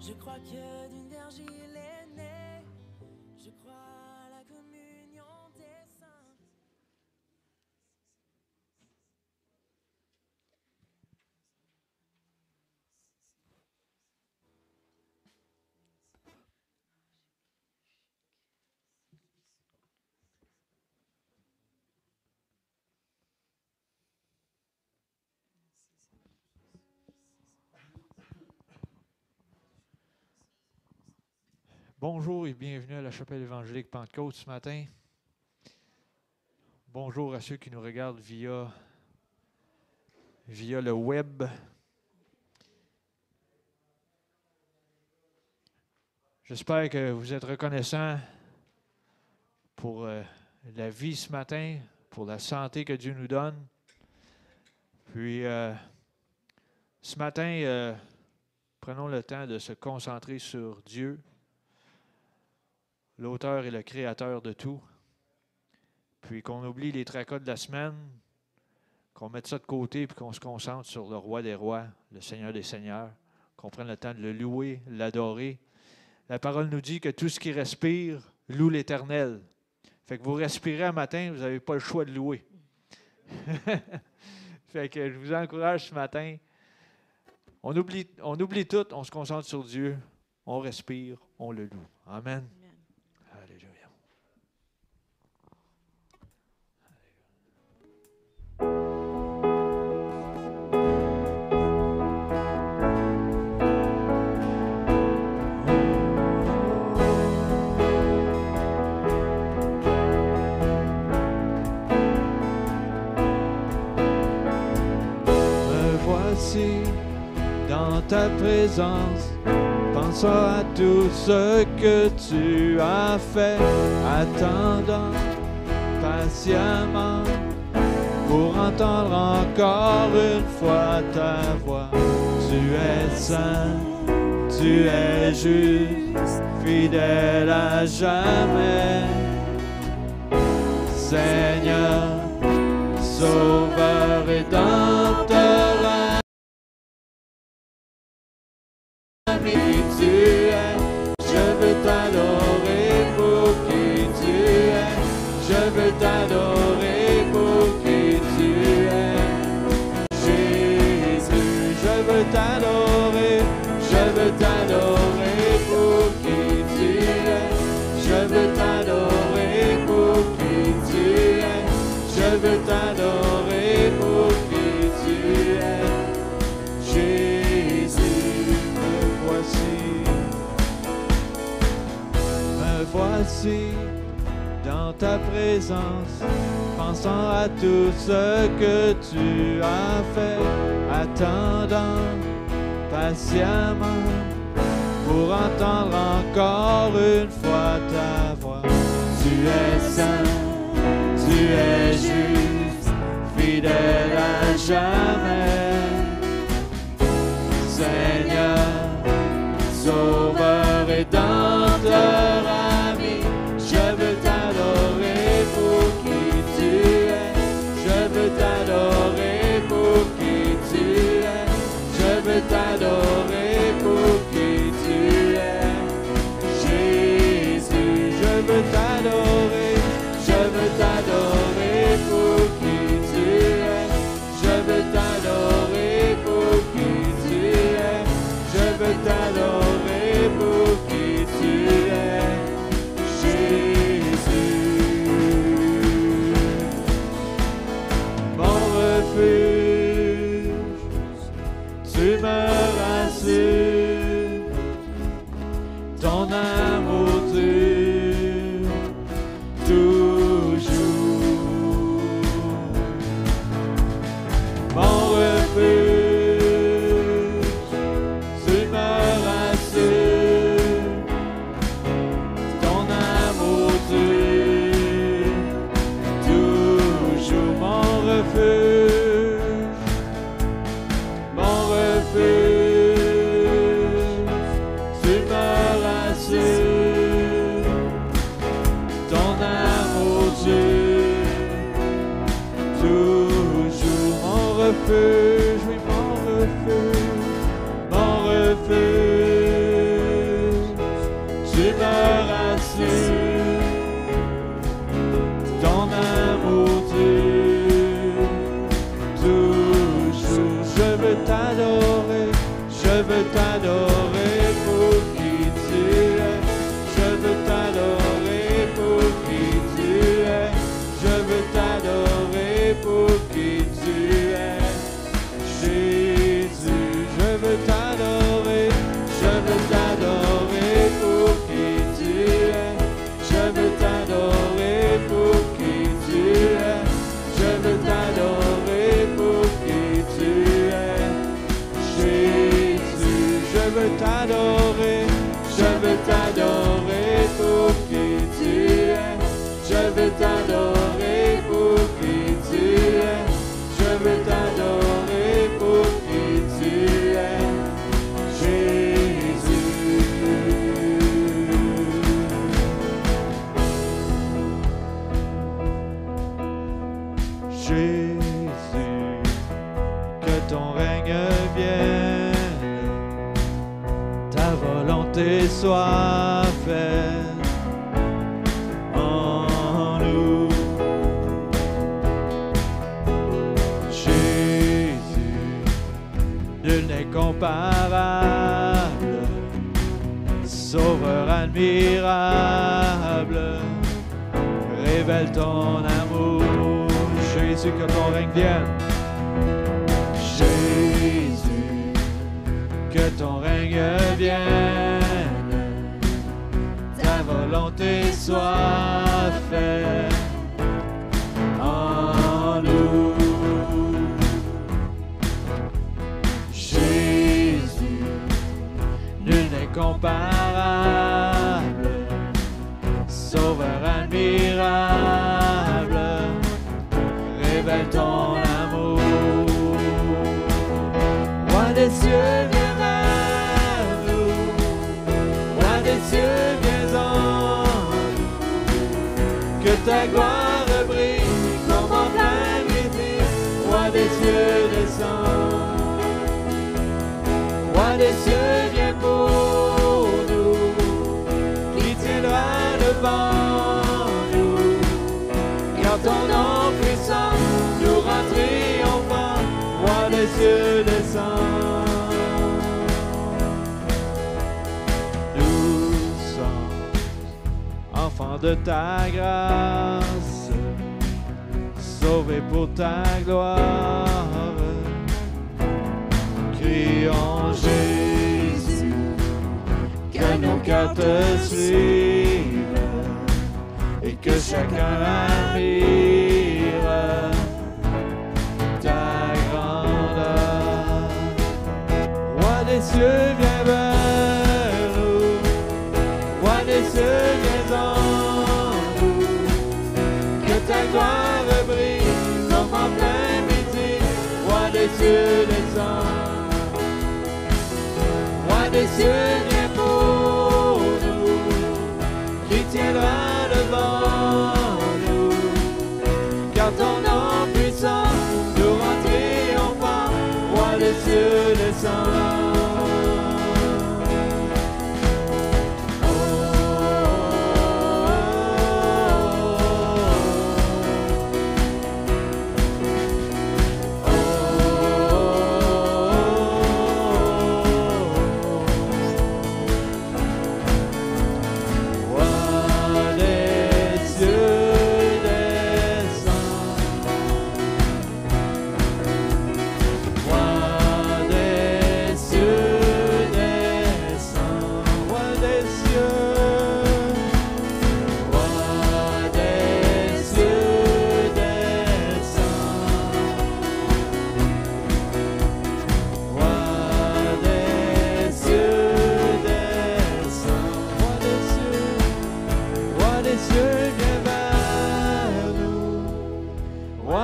Je crois que d'une vierge il est né. Je crois à la communion des saints. Bonjour et bienvenue à la chapelle évangélique Pentecôte ce matin. Bonjour à ceux qui nous regardent via le web. J'espère que vous êtes reconnaissants pour la vie ce matin, pour la santé que Dieu nous donne. Puis, ce matin, prenons le temps de se concentrer sur Dieu, l'auteur et le créateur de tout. Puis qu'on oublie les tracas de la semaine, qu'on mette ça de côté puis qu'on se concentre sur le roi des rois, le Seigneur des seigneurs, qu'on prenne le temps de le louer, l'adorer. La parole nous dit que tout ce qui respire loue l'Éternel. Fait que vous respirez un matin, vous n'avez pas le choix de louer. Fait que je vous encourage ce matin. On oublie tout, on se concentre sur Dieu, on respire, on le loue. Amen. Alléluia. Me voici dans ta présence, pensant à tout ce que tu as fait, attendant patiemment pour entendre encore une fois ta voix. Tu es saint, tu es juste, fidèle à jamais. Seigneur, Sauveur, Rédempteur, ami tu es. Je veux t'adorer pour qui tu es. Je veux t'adorer pour qui tu es. Jésus, je veux t'adorer. Je veux t'adorer pour qui tu es. Je veux t'adorer pour qui tu es. Je veux t'adorer pour qui tu es. Jésus, me voici dans ta présence, pensant à tout ce que tu as fait, attendant patiemment pour entendre encore une fois ta voix. Tu es saint, tu es juste, fidèle à jamais. Seigneur, Sauveur, Rédempteur, ami, je veux t'adorer pour qui tu es. Je veux t'adorer pour qui tu es. Je veux t'adorer pour qui tu es. Jésus, je veux t'adorer. Je veux t'adorer pour qui tu es. Je veux t'adorer pour qui tu es. Je veux t'adorer pour qui tu es. Jésus, mon refuge, tu me rassures, ton amour dure toujours. Mon refuge, tu me rassures, ton amour dure toujours. Mon refuge, tu me rassures, ton amour dure toujours. Mon refuge, oui, mon refuge, veux t'adorer, je veux t'adorer pour qui tu es. Je veux t'adorer pour qui tu es. Je veux t'adorer pour qui tu es. Jésus, je veux t'adorer, je veux t'adorer pour qui tu es. Je veux t'adorer pour qui tu es. Je veux t'adorer pour qui tu es. Jésus, je veux t'adorer, je veux t'adorer pour qui tu es. Je veux t'adorer pour qui tu es. Je veux t'adorer pour qui tu es. Jésus, que ton règne vienne, ta volonté soit faite en nous. Jésus, nul n'est comparable, Sauveur admirable, révèle ton amour. Jésus, que ton règne vienne. Jésus, que ton règne vienne, ta volonté soit faite en nous. Jésus, nul n'est comparable, Sauveur admirable, révèle ton amour. Roi des cieux, viens vers nous. Roi des cieux, viens en nous. Que ta gloire brille comme en plein midi. Roi des cieux, descends. Roi des cieux, viens pour nous. Qui tiendra devant nous? Car ton nom puissant nous rend triomphants. Roi des cieux, descends. Nous sommes enfants de ta grâce, sauvés pour ta gloire. Crions Jésus, que nos cœurs te suivent et que chacun admire ta grandeur. Roi des cieux, viens vers nous. Roi des cieux, viens en nous. Que ta gloire brille comme en plein midi. Roi des cieux, descends. Roi des cieux, viens pour nous. Qui tiendra devant nous? Car ton nom puissant nous rend triomphants. Roi des cieux, descends.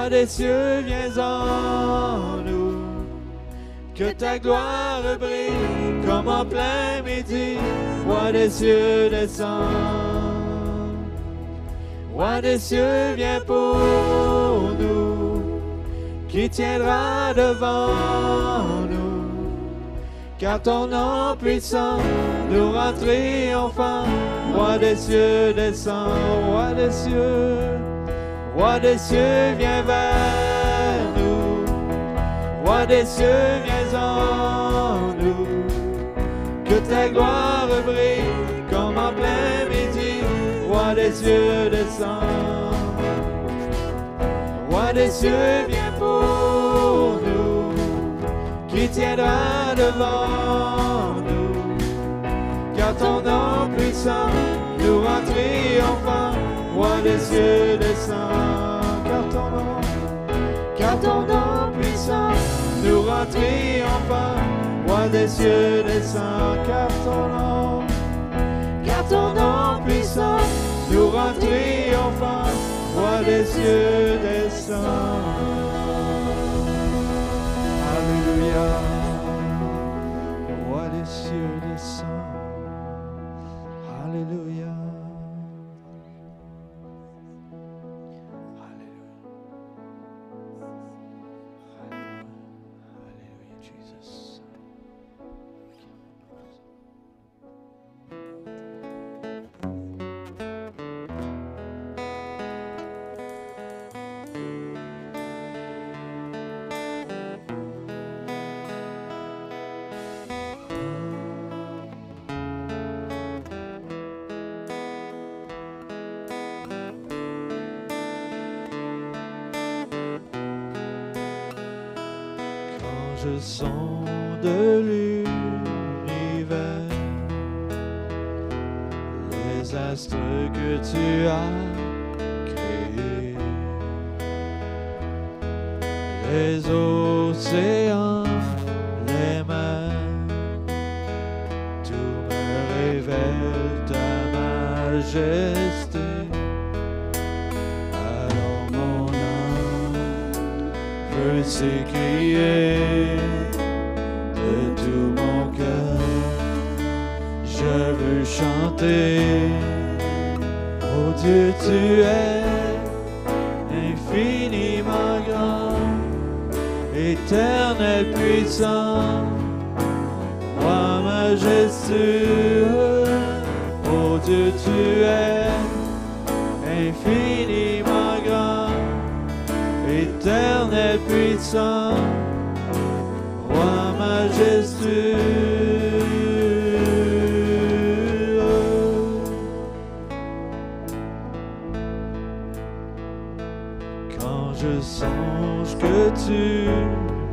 Des cieux, viens en nous. Que ta gloire brille comme en plein midi. Roi des cieux, descends. Roi des cieux, viens pour nous. Qui tiendra devant nous? Car ton nom puissant nous rend triomphants. Roi des cieux, descends. Roi des cieux, Roi des cieux, viens vers nous. Roi Roi des cieux, viens en nous. Que ta gloire brille comme en plein midi. Roi des cieux, descends. Roi des cieux, viens pour nous. Qui tiendra devant nous? Car ton nom puissant nous rend triomphants. Roi des cieux, descends. Car ton nom puissant nous rend triomphants. Roi des cieux, descends. Car ton nom puissant nous rend triomphants. Roi des cieux, descends. Alléluia. Roi des cieux, descends. Alléluia. Je sonde l'univers, les astres que tu as créés, les océans, les mers, tout me révèle ta majesté. Alors mon âme veut s'écrier de tout mon cœur, je veux chanter. Oh Dieu, tu es infiniment grand, éternel puissant, roi majestueux. Oh Dieu, tu es infiniment grand, éternel puissant, roi majestueux. Quand je songe que tu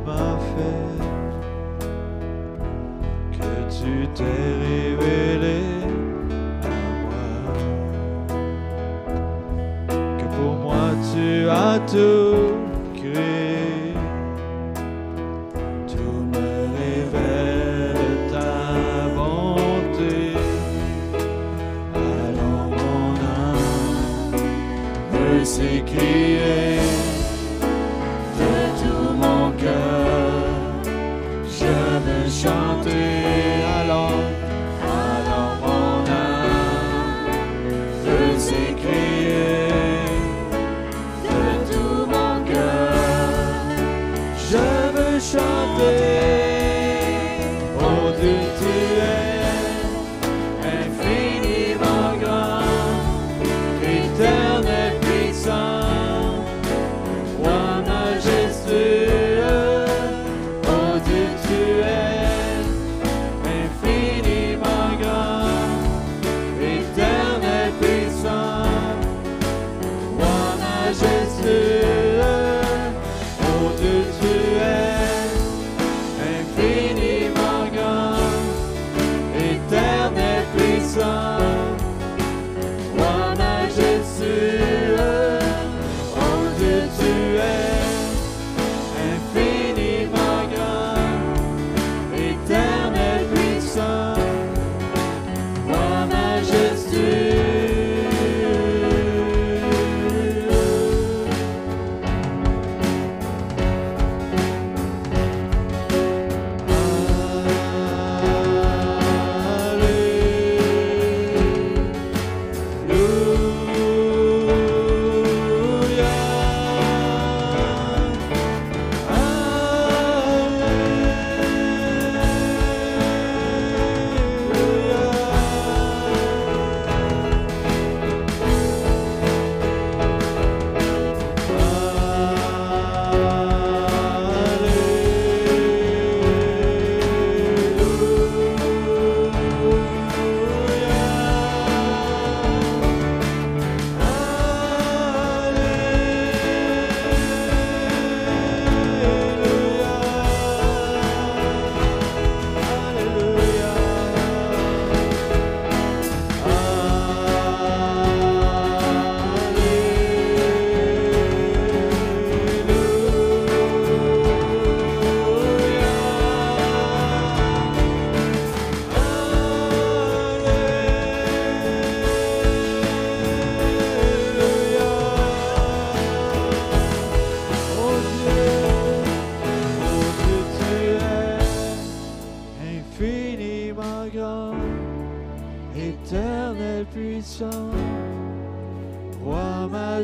m'as fait, que tu t'es révélé à moi, que pour moi tu as tout créé, tout me révèle ta bonté. Alors mon âme veut s'écrier de tout mon cœur, je veux chanter. Alors mon âme veut s'écrier de tout mon cœur, je veux chanter. Oh Dieu, tu es infiniment grand, éternel puissant, roi majestueux. Oh Dieu, tu es infiniment grand, éternel puissant, roi majestueux. Oh Dieu, tu es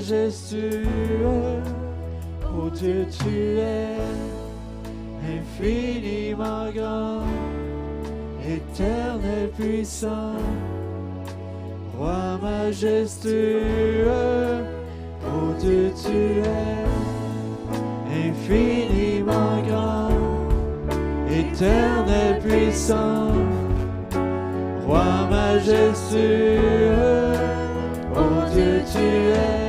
majestueux, oh Dieu, tu es infiniment grand, éternel puissant, roi majestueux, oh Dieu, tu es infiniment grand, éternel puissant, roi majestueux, oh Dieu, tu es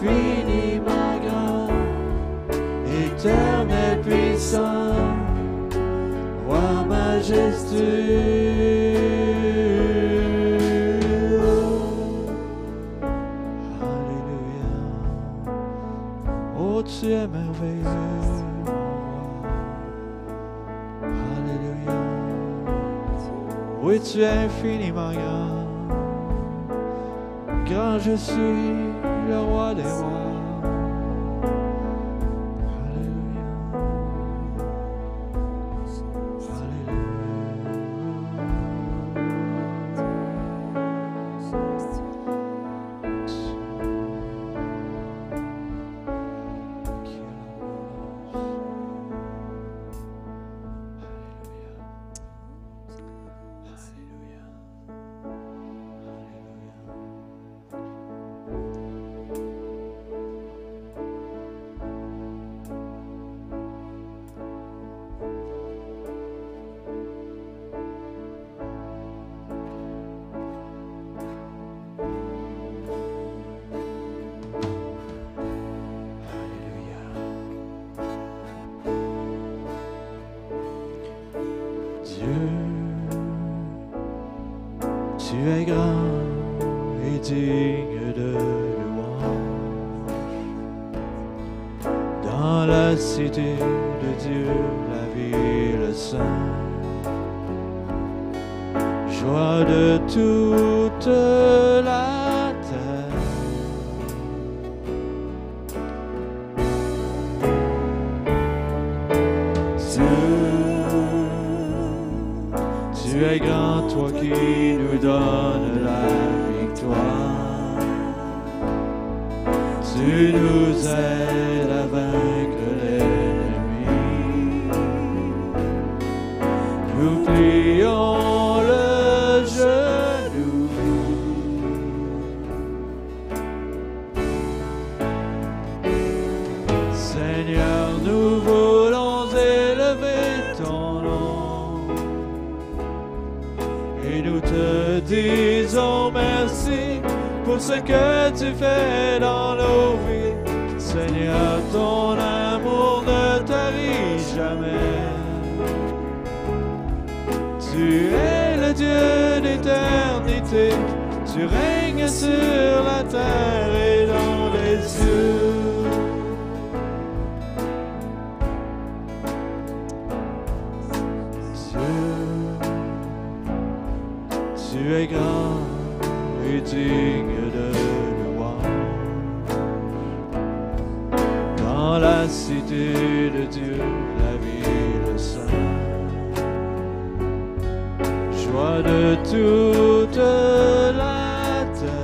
infiniment grand, éternel puissant, roi majestueux. Alléluia. Oh, tu es merveilleux. Alléluia. Oui, tu es infiniment grand. Grand je suis, le roi des rois. Tu es grand et digne de louange. Dans la cité de Dieu, la ville sainte, joie de toute la terre. Tu es grand, toi qui nous donnes la victoire. Tu nous aides à vaincre l'ennemi. Nous plions le genou. Seigneur, nous voulons élever ton nom. Et nous te disons merci pour ce que tu fais dans nos vies. Seigneur, ton amour ne tarit jamais. Tu es le Dieu d'éternité. Tu règnes sur la terre et dans les cieux. Tu es grand et digne de louange. Dans la cité de Dieu, la ville sainte, joie de toute la terre.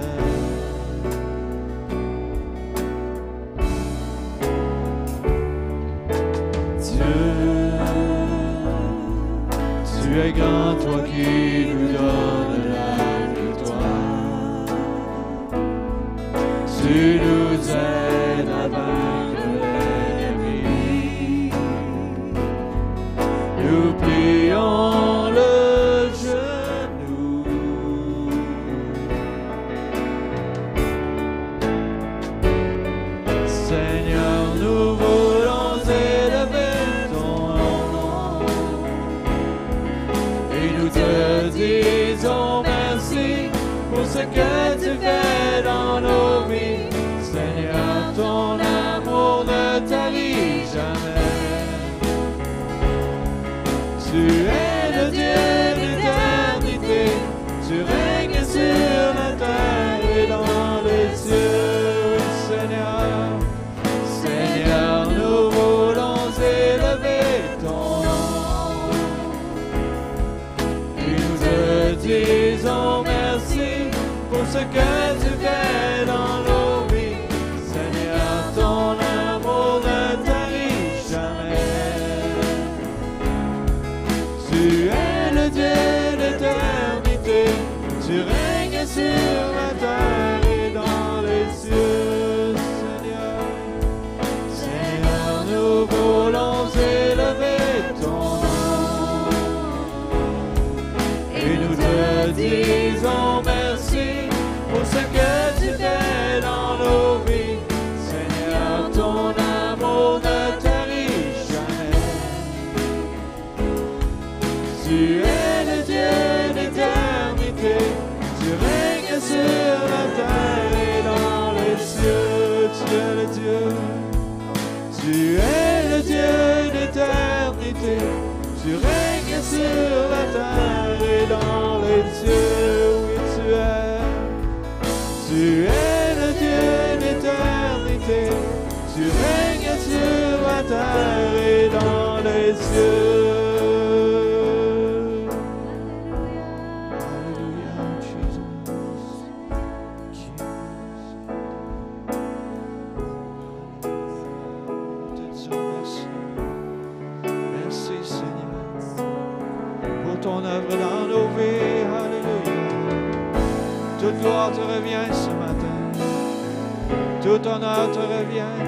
Tu es grand, toi qui nous donnes la victoire. Tu nous aides à vaincre l'ennemi. Nous plions le genou. Seigneur, nous voulons élever ton nom. Et nous te disons merci pour ce que tu fais dans nos vies. Seigneur, ton amour ne tarit jamais. Tu es le Dieu d'éternité. Tu règnes sur la terre et dans les cieux. Seigneur, Seigneur, nous voulons élever ton nom. Et nous te disons merci pour ce que Tu règnes sur la terre et dans les cieux, Seigneur. Seigneur, nous voulons élever ton nom et nous te disons merci pour ce que tu fais dans nos vies. Seigneur, ton amour ne tarit jamais. Tu es le Dieu d'éternité. Tu règnes sur la terre et dans les cieux. Tu es le Dieu. Tu es le Dieu d'éternité. Tu règnes sur la terre et dans les cieux. Oui, tu es. Tu es le Dieu d'éternité. Tu règnes sur la terre et dans les cieux. Alléluia, Jesus. Merci. Merci, Seigneur, pour ton œuvre dans nos vies. Alléluia. Toute gloire te revient ce matin. Tout honneur te revient.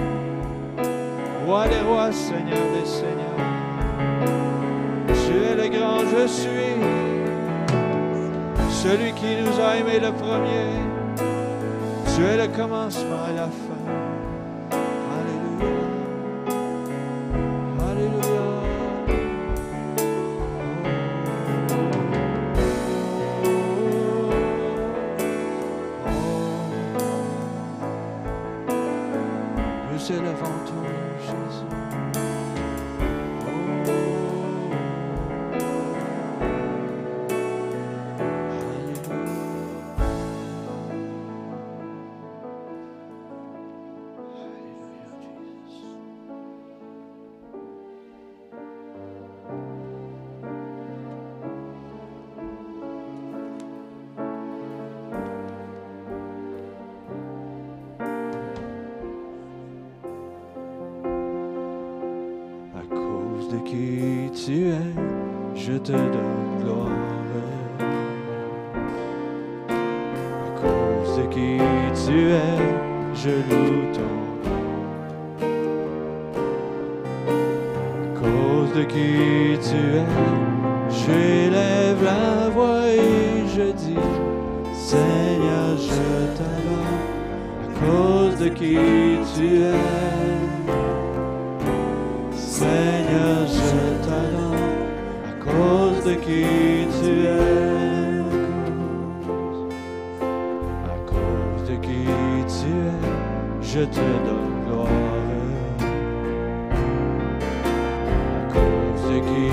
Roi des rois, Seigneur des seigneurs. Tu es le grand je suis. Celui qui nous a aimés le premier. Tu es le commencement et la fin. Alléluia. Alléluia. Nous élevons ton nom, Jésus. De qui tu es, je te donne gloire. À cause de qui tu es, je loue ton nom. À cause de qui tu es, j'élève la voix et je dis, Seigneur, je t'adore. À cause de qui tu es, Seigneur, je t'adore, à cause de qui tu es. À cause de qui tu es, je te donne gloire. À cause de qui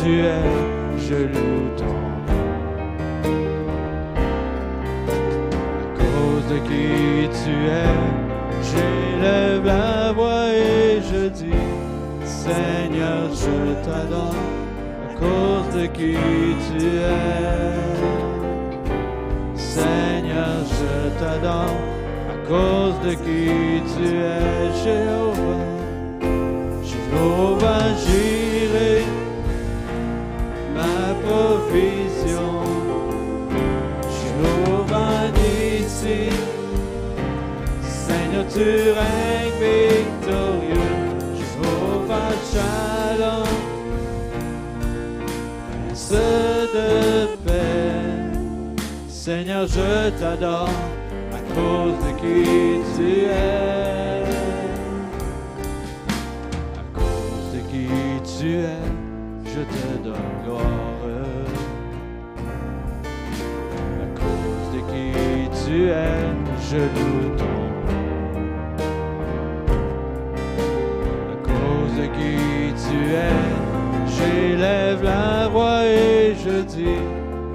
tu es, je loue ton nom. À cause de qui tu es, j'élève la voix et je dis, Seigneur, je t'adore, à cause de qui tu es. Seigneur, je t'adore, à cause de qui tu es. Jéhovah, Jéhovah Jireh, ma provision. Jéhovah Nissi, Seigneur, tu règnes victorieux. Jéhovah Shalom, Prince de paix. Seigneur, je t'adore, à cause de qui tu es. À cause de qui tu es, je te donne gloire. À cause de qui tu es, je loue ton nom. De qui tu es, j'élève la voix et je dis,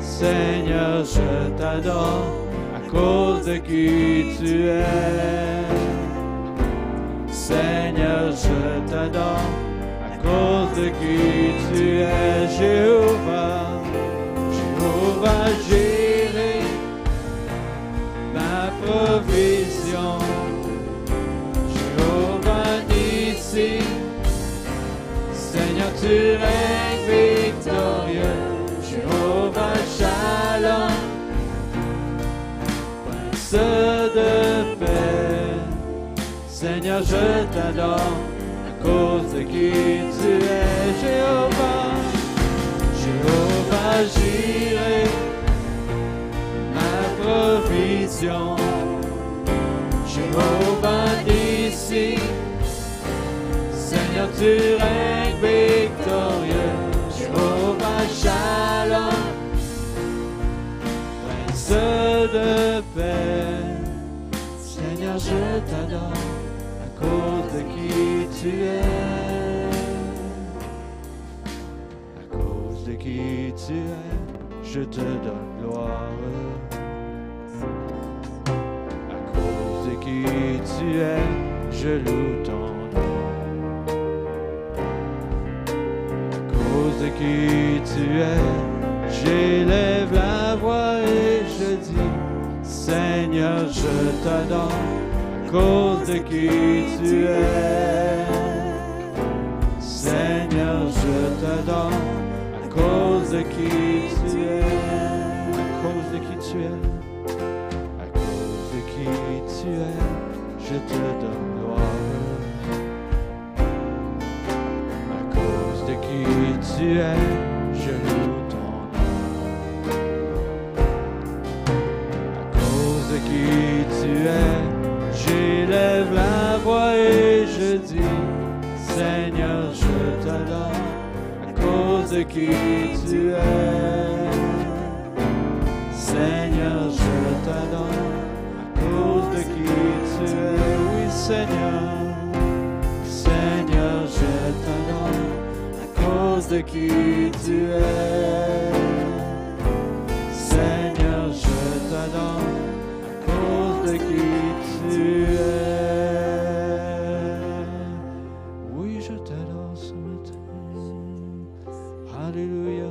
Seigneur, je t'adore, à cause de qui tu es. Seigneur, je t'adore, à cause de qui tu es. Jéhovah, Jéhovah Jireh, ma provision. Jéhovah Nissi, Seigneur, tu règnes victorieux. Jéhovah Shalom, Seigneur, je t'adore à cause de qui tu es, Jéhovah. Jéhovah Jireh, ma provision. Jéhovah Nissi, Seigneur, tu règnes victorieux. Jéhovah Shalom, Prince de paix. Seigneur, je t'adore à cause de qui tu es. À cause de qui tu es, je te donne gloire. À cause de qui tu es, je loue ton nom. À cause de qui tu es, j'élève la voix et je dis, Seigneur, je t'adore à cause de qui tu es. Seigneur, je t'adore à cause de qui tu es. À cause de qui tu es. À cause de qui tu es, je te donne gloire. À cause de qui tu es, je loue ton nom. À cause de qui tu es, j'élève la voix et je dis, Seigneur, je t'adore à cause de qui tu es. Seigneur, je t'adore à cause de qui tu es. Oui, Seigneur. Seigneur, je t'adore à cause de qui tu es. Seigneur, je t'adore à cause de qui tu es. Oui, je t'adore ce matin. Alléluia.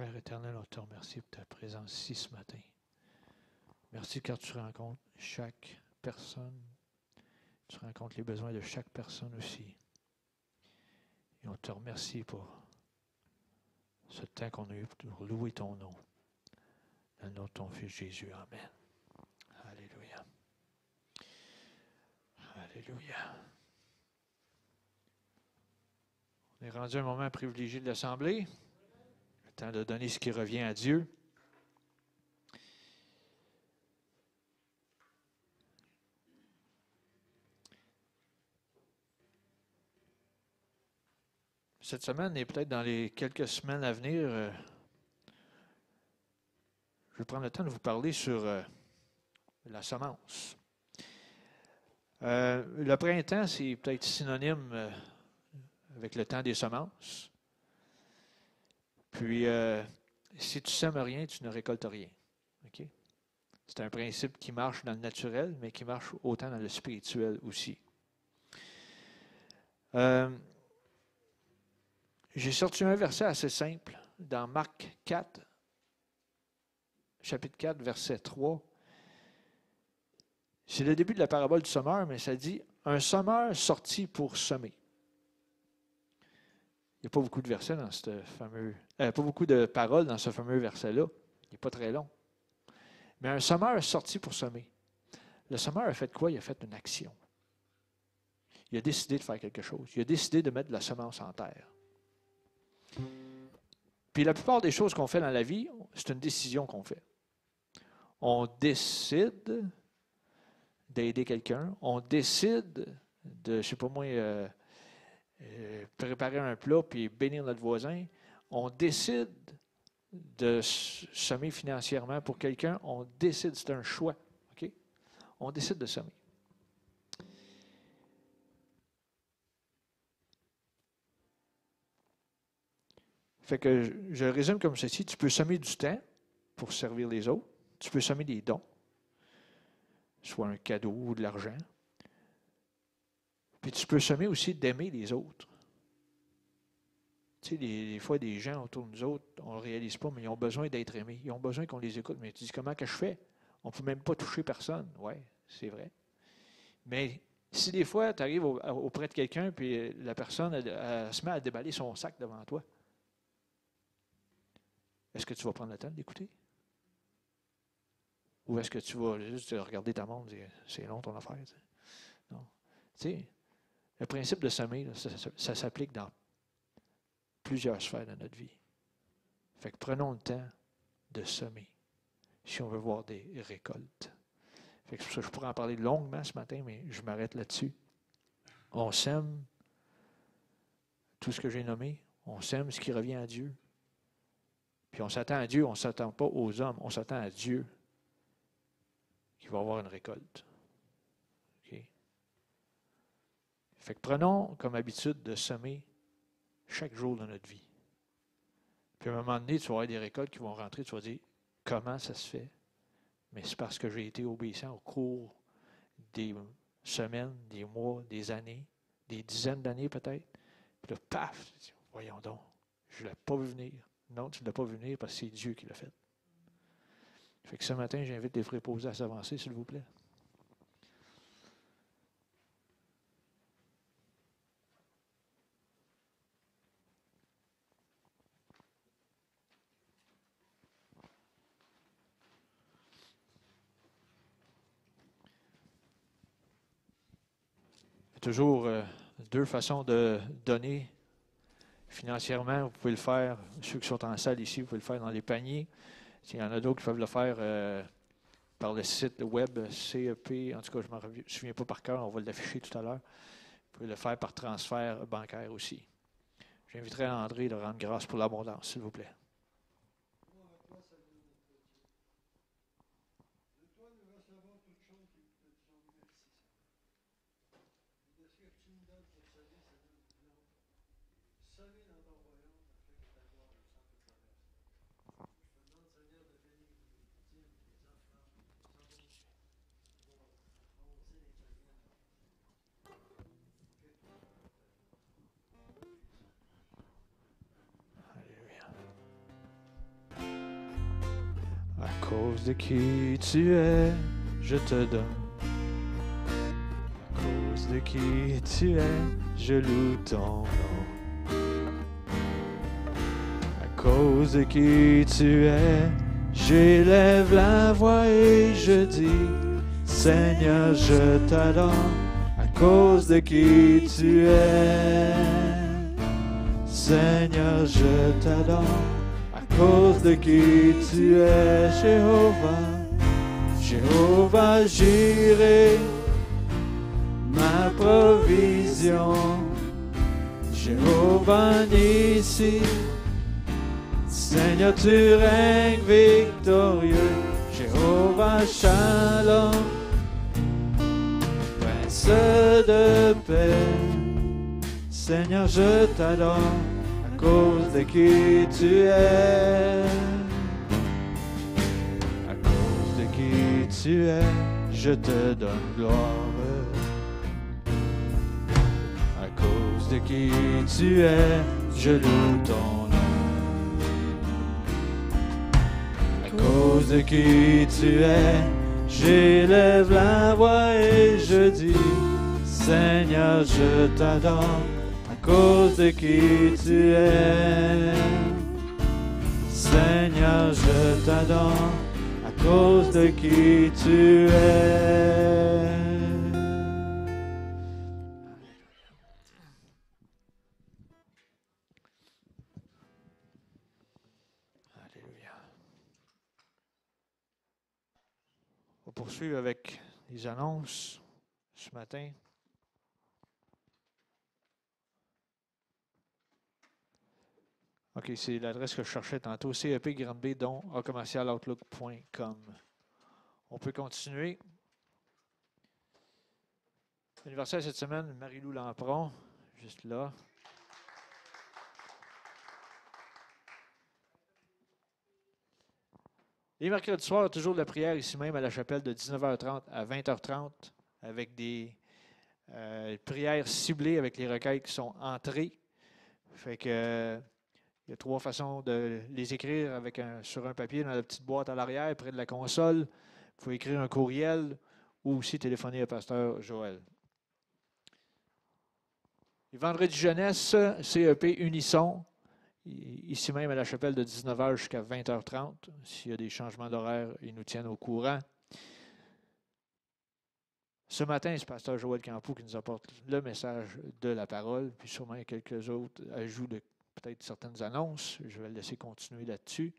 Père éternel, on te remercie pour ta présence ici ce matin. Merci car tu rencontres chaque personne. Tu rencontres les besoins de chaque personne aussi. Et on te remercie pour ce temps qu'on a eu pour louer ton nom. Dans le nom de ton Fils Jésus. Amen. Alléluia. Alléluia. On est rendu à un moment privilégié de l'Assemblée. Le temps de donner ce qui revient à Dieu. Cette semaine et peut-être dans les quelques semaines à venir, je vais prendre le temps de vous parler sur la semence. Le printemps, c'est peut-être synonyme avec le temps des semences. Puis, si tu ne sèmes rien, tu ne récoltes rien. Okay? C'est un principe qui marche dans le naturel, mais qui marche autant dans le spirituel aussi. J'ai sorti un verset assez simple dans Marc 4, chapitre 4, verset 3. C'est le début de la parabole du semeur, mais ça dit « Un semeur sortit pour semer ». Il n'y a pas beaucoup de versets dans ce fameux... pas beaucoup de paroles dans ce fameux verset-là. Il n'est pas très long. Mais un semeur sortit pour semer. Le semeur a fait quoi? Il a fait une action. Il a décidé de faire quelque chose. Il a décidé de mettre de la semence en terre. Puis la plupart des choses qu'on fait dans la vie, c'est une décision qu'on fait. On décide d'aider quelqu'un. On décide de, je ne sais pas moi, préparer un plat puis bénir notre voisin. On décide de semer financièrement pour quelqu'un. On décide, c'est un choix. Okay? On décide de semer. Fait que je résume comme ceci. Tu peux semer du temps pour servir les autres. Tu peux semer des dons, soit un cadeau ou de l'argent. Puis tu peux semer aussi d'aimer les autres. Tu sais, des fois, des gens autour de nous autres, on ne le réalise pas, mais ils ont besoin d'être aimés. Ils ont besoin qu'on les écoute. Mais tu dis, comment que je fais? On ne peut même pas toucher personne. Oui, c'est vrai. Mais si des fois, tu arrives auprès de quelqu'un, puis la personne elle se met à déballer son sac devant toi, est-ce que tu vas prendre le temps d'écouter? Ou est-ce que tu vas juste regarder ta montre et dire, c'est long ton affaire? T'sais? Non. Tu sais, le principe de semer, là, ça s'applique dans plusieurs sphères de notre vie. Fait que prenons le temps de semer si on veut voir des récoltes. Fait que je pourrais en parler longuement ce matin, mais je m'arrête là-dessus. On sème tout ce que j'ai nommé. On sème ce qui revient à Dieu. Puis on s'attend à Dieu, on ne s'attend pas aux hommes, on s'attend à Dieu qui va avoir une récolte. Okay? Fait que prenons comme habitude de semer chaque jour de notre vie. Puis à un moment donné, tu vas avoir des récoltes qui vont rentrer, tu vas dire, comment ça se fait? Mais c'est parce que j'ai été obéissant au cours des semaines, des mois, des années, des dizaines d'années peut-être. Puis là, paf, tu dis, voyons donc, je ne l'ai pas vu venir. Non, tu ne l'as pas vu venir parce que c'est Dieu qui l'a fait. Fait que ce matin, j'invite les préposés à s'avancer, s'il vous plaît. Il y a toujours deux façons de donner financièrement. Vous pouvez le faire, ceux qui sont en salle ici, vous pouvez le faire dans les paniers. Il y en a d'autres qui peuvent le faire par le site web CEP. En tout cas, je ne me souviens pas par cœur, on va l'afficher tout à l'heure. Vous pouvez le faire par transfert bancaire aussi. J'inviterai André de rendre grâce pour l'abondance, s'il vous plaît. cause de qui tu es, je te donne. À cause de qui tu es, je loue ton nom. À cause de qui tu es, j'élève la voix et je dis, Seigneur, je t'adore. À cause de qui tu es, Seigneur, je t'adore. À cause de qui tu es, Jéhovah, Jéhovah Jireh, ma provision, Jéhovah Nissi, Seigneur, tu règnes victorieux, Jéhovah Shalom, Prince de paix, Seigneur, je t'adore. À cause de qui tu es, à cause de qui tu es, je te donne gloire. À cause de qui tu es, je loue ton nom. À cause de qui tu es, j'élève la voix et je dis, Seigneur, je t'adore. À cause de qui tu es, Seigneur, je t'adore. À cause de qui tu es. Alléluia. On va poursuivre avec les annonces ce matin. OK, c'est l'adresse que je cherchais tantôt, cepgranby.outlook.com. On peut continuer. Anniversaire cette semaine, Marie-Lou Lampron, juste là. Les mercredis soirs, toujours de la prière ici même à la chapelle de 19h30 à 20h30 avec des prières ciblées avec les requêtes qui sont entrées. Fait que il y a 3 façons de les écrire sur un papier dans la petite boîte à l'arrière, près de la console. Il faut écrire un courriel ou aussi téléphoner au pasteur Joël. Les vendredis jeunesse, CEP Unisson, ici même à la chapelle de 19h jusqu'à 20h30. S'il y a des changements d'horaire, ils nous tiennent au courant. Ce matin, c'est le pasteur Joël Campoux qui nous apporte le message de la parole, puis sûrement quelques autres ajouts de peut-être certaines annonces. Je vais le laisser continuer là-dessus.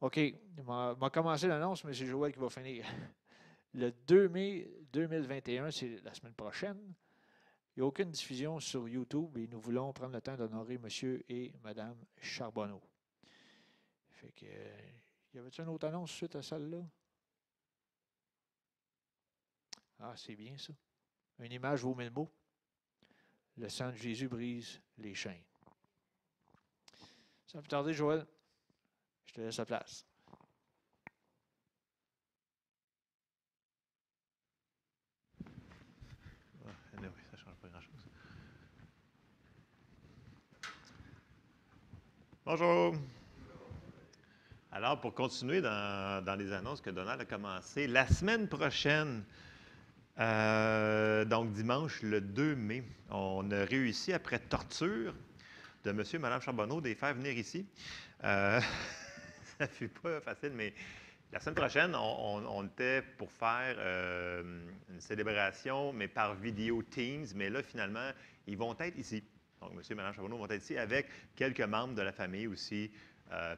OK, on va commencer l'annonce, mais c'est Joël qui va finir. Le 2 mai 2021, c'est la semaine prochaine. Il n'y a aucune diffusion sur YouTube et nous voulons prendre le temps d'honorer M. et Mme Charbonneau. Fait que, y avait-il une autre annonce suite à celle-là? Ah, c'est bien ça. Une image vaut 1000 mots. Le sang de Jésus brise les chaînes. Sans plus tarder, Joël, je te laisse la place. Oui, ça ne change pas grand-chose. Bonjour. Alors, pour continuer dans les annonces que Donald a commencé, la semaine prochaine, donc dimanche le 2 mai, on a réussi, après torture de M. et Mme Charbonneau, de les faire venir ici. Ça ne fut pas facile, mais la semaine prochaine, on était pour faire une célébration, mais par vidéo Teams. Mais là, finalement, ils vont être ici. Donc, M. et Mme Charbonneau vont être ici avec quelques membres de la famille aussi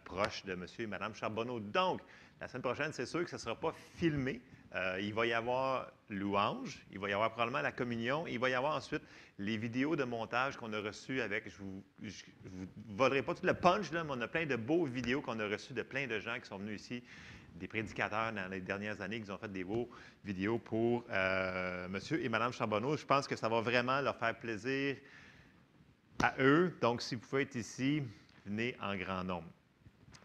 proches de M. et Mme Charbonneau. Donc, la semaine prochaine, c'est sûr que ce ne sera pas filmé. Il va y avoir louange, il va y avoir probablement la communion, il va y avoir ensuite les vidéos de montage qu'on a reçues avec, je ne vous volerai pas tout le punch, là, mais on a plein de beaux vidéos qu'on a reçues de plein de gens qui sont venus ici, des prédicateurs dans les dernières années qui ont fait des beaux vidéos pour M. et Mme Charbonneau. Je pense que ça va vraiment leur faire plaisir à eux. Donc, si vous pouvez être ici, venez en grand nombre.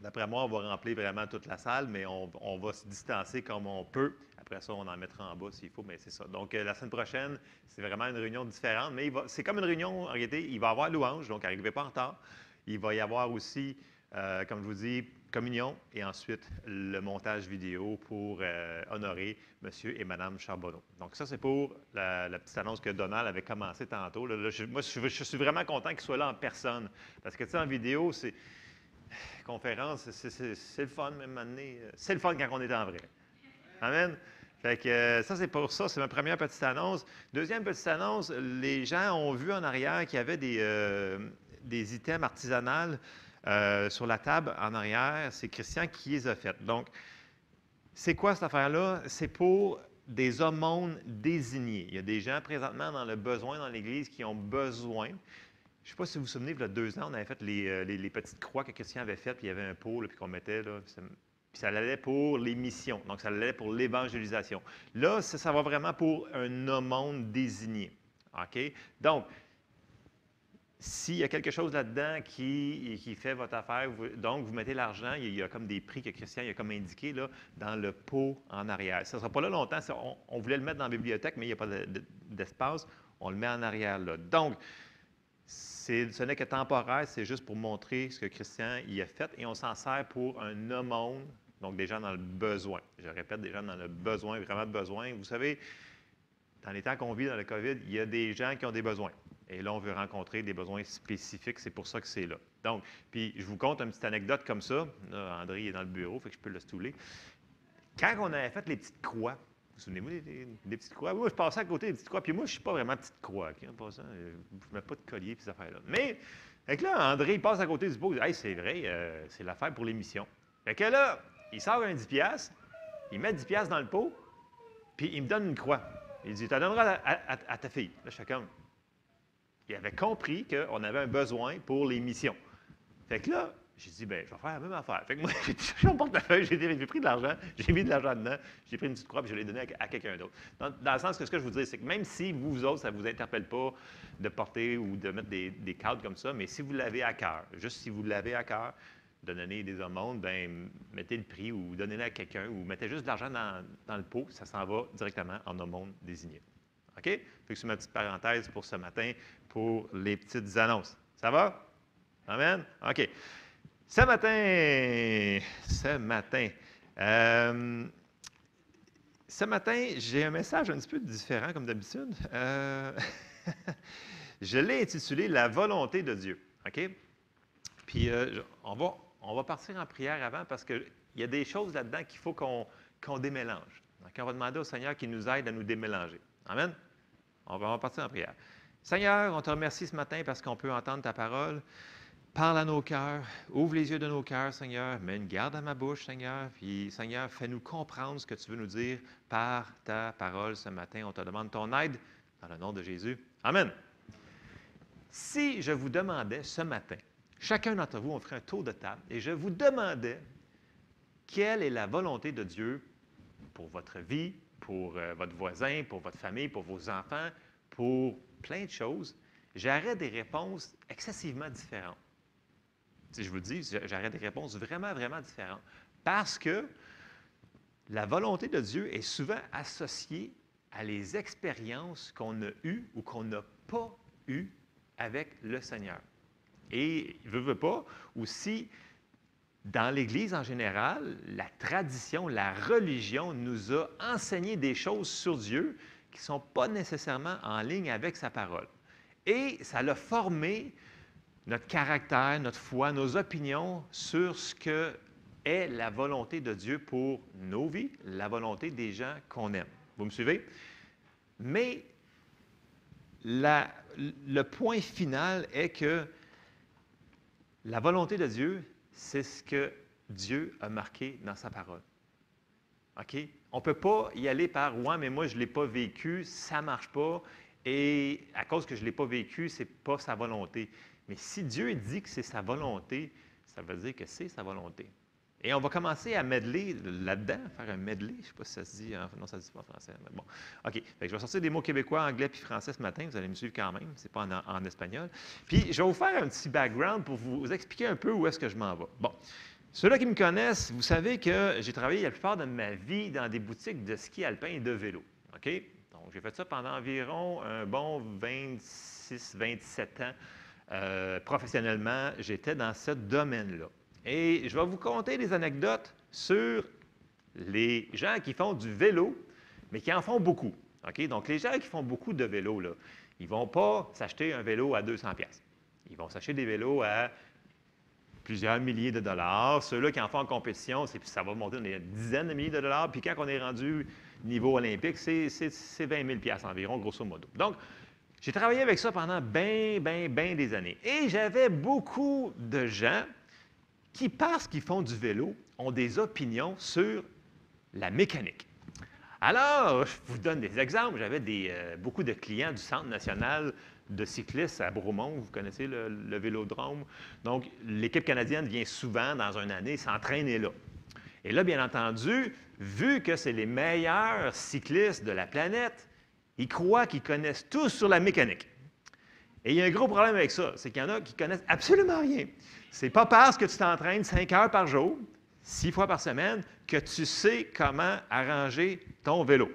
D'après moi, on va remplir vraiment toute la salle, mais on va se distancer comme on peut. Après ça, on en mettra en bas s'il faut, mais c'est ça. Donc, la semaine prochaine, c'est vraiment une réunion différente, mais c'est comme une réunion, en réalité, il va y avoir louange, donc n'arrivez pas en retard. Il va y avoir aussi, comme je vous dis, communion et ensuite le montage vidéo pour honorer M. et Mme Charbonneau. Donc ça, c'est pour la petite annonce que Donald avait commencé tantôt. Là, moi, je suis vraiment content qu'il soit là en personne. Parce que, tu sais, en vidéo, c'est... conférence, c'est le fun, même année. C'est le fun quand on est en vrai. Amen? Fait que ça, c'est pour ça. C'est ma première petite annonce. Deuxième petite annonce, les gens ont vu en arrière qu'il y avait des items artisanaux sur la table en arrière. C'est Christian qui les a faites. Donc, c'est quoi cette affaire-là? C'est pour des aumônes désignés. Il y a des gens présentement dans le besoin dans l'Église qui ont besoin. Je ne sais pas si vous vous souvenez, il y a 2 ans, on avait fait les petites croix que Christian avait faites, puis il y avait un pot, là, puis qu'on mettait, là, puis ça allait pour les missions, donc ça allait pour l'évangélisation. Là, ça va vraiment pour un aumône désigné. OK? Donc, s'il y a quelque chose là-dedans qui fait votre affaire, donc vous mettez l'argent, il y a comme des prix que Christian il a comme indiqué là, dans le pot en arrière. Ça ne sera pas là longtemps, on voulait le mettre dans la bibliothèque, mais il n'y a pas d'espace, on le met en arrière là. Donc, ce n'est que temporaire, c'est juste pour montrer ce que Christian y a fait et on s'en sert pour un aumône, donc des gens dans le besoin. Je répète, des gens dans le besoin, vraiment besoin. Vous savez, dans les temps qu'on vit dans le COVID, il y a des gens qui ont des besoins. Et là, on veut rencontrer des besoins spécifiques, c'est pour ça que c'est là. Donc, puis je vous conte une petite anecdote comme ça. Là, André est dans le bureau, fait que je peux le stouler. Quand on avait fait les petites croix, vous souvenez-vous des petites croix? Moi, je passais à côté des petites croix, puis moi, je ne suis pas vraiment petite croix. Okay, en passant, je ne mets pas de collier et ces affaires-là. Mais, fait que là, André, il passe à côté du pot, il dit « Hey, c'est vrai, c'est l'affaire pour l'émission. » Fait que là, il sort un 10$, il met 10$ dans le pot, puis il me donne une croix. Il dit « Tu la donneras à ta fille. » Là, je fais comme... Il avait compris qu'on avait un besoin pour les missions. Fait que là, j'ai dit, bien, je vais faire la même affaire. Fait que moi, j'ai touché mon portefeuille, j'ai pris de l'argent, j'ai mis de l'argent dedans, j'ai pris une petite croix et je l'ai donné à quelqu'un d'autre. Dans le sens que ce que je vous dis, c'est que même si vous autres, ça ne vous interpelle pas de porter ou de mettre des cadres comme ça, mais si vous l'avez à cœur, juste si vous l'avez à cœur, de donner des aumônes, bien, mettez le prix ou donnez-le à quelqu'un ou mettez juste de l'argent dans le pot, ça s'en va directement en aumône désigné. OK? Fait que c'est ma petite parenthèse pour ce matin, pour les petites annonces. Ça va? Amen? OK. Ce matin, j'ai un message un petit peu différent, comme d'habitude. Je l'ai intitulé « La volonté de Dieu ». OK? Puis, on va partir en prière avant parce qu'il y a des choses là-dedans qu'il faut qu'on démélange. Donc, on va demander au Seigneur qu'il nous aide à nous démélanger. Amen? On va partir en prière. Seigneur, on te remercie ce matin parce qu'on peut entendre ta parole. Parle à nos cœurs, ouvre les yeux de nos cœurs, Seigneur. Mets une garde à ma bouche, Seigneur. Puis, Seigneur, fais-nous comprendre ce que tu veux nous dire par ta parole ce matin. On te demande ton aide dans le nom de Jésus. Amen. Si je vous demandais ce matin, chacun d'entre vous, on ferait un tour de table, et je vous demandais quelle est la volonté de Dieu pour votre vie, pour votre voisin, pour votre famille, pour vos enfants, pour plein de choses, j'aurais des réponses excessivement différentes. Si je vous le dis, j'aurais des réponses vraiment, vraiment différentes. Parce que la volonté de Dieu est souvent associée à les expériences qu'on a eues ou qu'on n'a pas eues avec le Seigneur. Et, veut pas, aussi, dans l'Église en général, la tradition, la religion nous a enseigné des choses sur Dieu qui ne sont pas nécessairement en ligne avec sa parole. Et ça l'a formé notre caractère, notre foi, nos opinions sur ce que est la volonté de Dieu pour nos vies, la volonté des gens qu'on aime. Vous me suivez? Mais le point final est que la volonté de Dieu, c'est ce que Dieu a marqué dans sa parole. OK? On ne peut pas y aller par « ouais, mais moi, je ne l'ai pas vécu, ça ne marche pas, et à cause que je ne l'ai pas vécu, ce n'est pas sa volonté. » Mais si Dieu dit que c'est sa volonté, ça veut dire que c'est sa volonté. Et on va commencer à medler là-dedans, faire un medley. Je ne sais pas si ça se dit, non, ça ne se dit pas en français. Mais bon, OK. Fait que je vais sortir des mots québécois, anglais puis français ce matin. Vous allez me suivre quand même. Ce n'est pas en espagnol. Puis, je vais vous faire un petit background pour vous expliquer un peu où est-ce que je m'en vais. Bon. Ceux-là qui me connaissent, vous savez que j'ai travaillé la plupart de ma vie dans des boutiques de ski alpin et de vélo. OK? Donc, j'ai fait ça pendant environ un bon 26-27 ans. Professionnellement, j'étais dans ce domaine-là. Et je vais vous conter des anecdotes sur les gens qui font du vélo, mais qui en font beaucoup. OK? Donc, les gens qui font beaucoup de vélo, là, ils ne vont pas s'acheter un vélo à 200$. Ils vont s'acheter des vélos à plusieurs milliers de dollars. Ceux-là qui en font en compétition, ça va monter dans des dizaines de milliers de dollars. Puis quand on est rendu niveau olympique, c'est 20 000$ environ, grosso modo. Donc, j'ai travaillé avec ça pendant bien des années. Et j'avais beaucoup de gens qui, parce qu'ils font du vélo, ont des opinions sur la mécanique. Alors, je vous donne des exemples. J'avais beaucoup de clients du Centre national de cyclistes à Bromont. Vous connaissez le vélodrome. Donc, l'équipe canadienne vient souvent, dans une année, s'entraîner là. Et là, bien entendu, vu que c'est les meilleurs cyclistes de la planète, ils croient qu'ils connaissent tous sur la mécanique. Et il y a un gros problème avec ça, c'est qu'il y en a qui connaissent absolument rien. C'est pas parce que tu t'entraînes 5 heures par jour, 6 fois par semaine, que tu sais comment arranger ton vélo.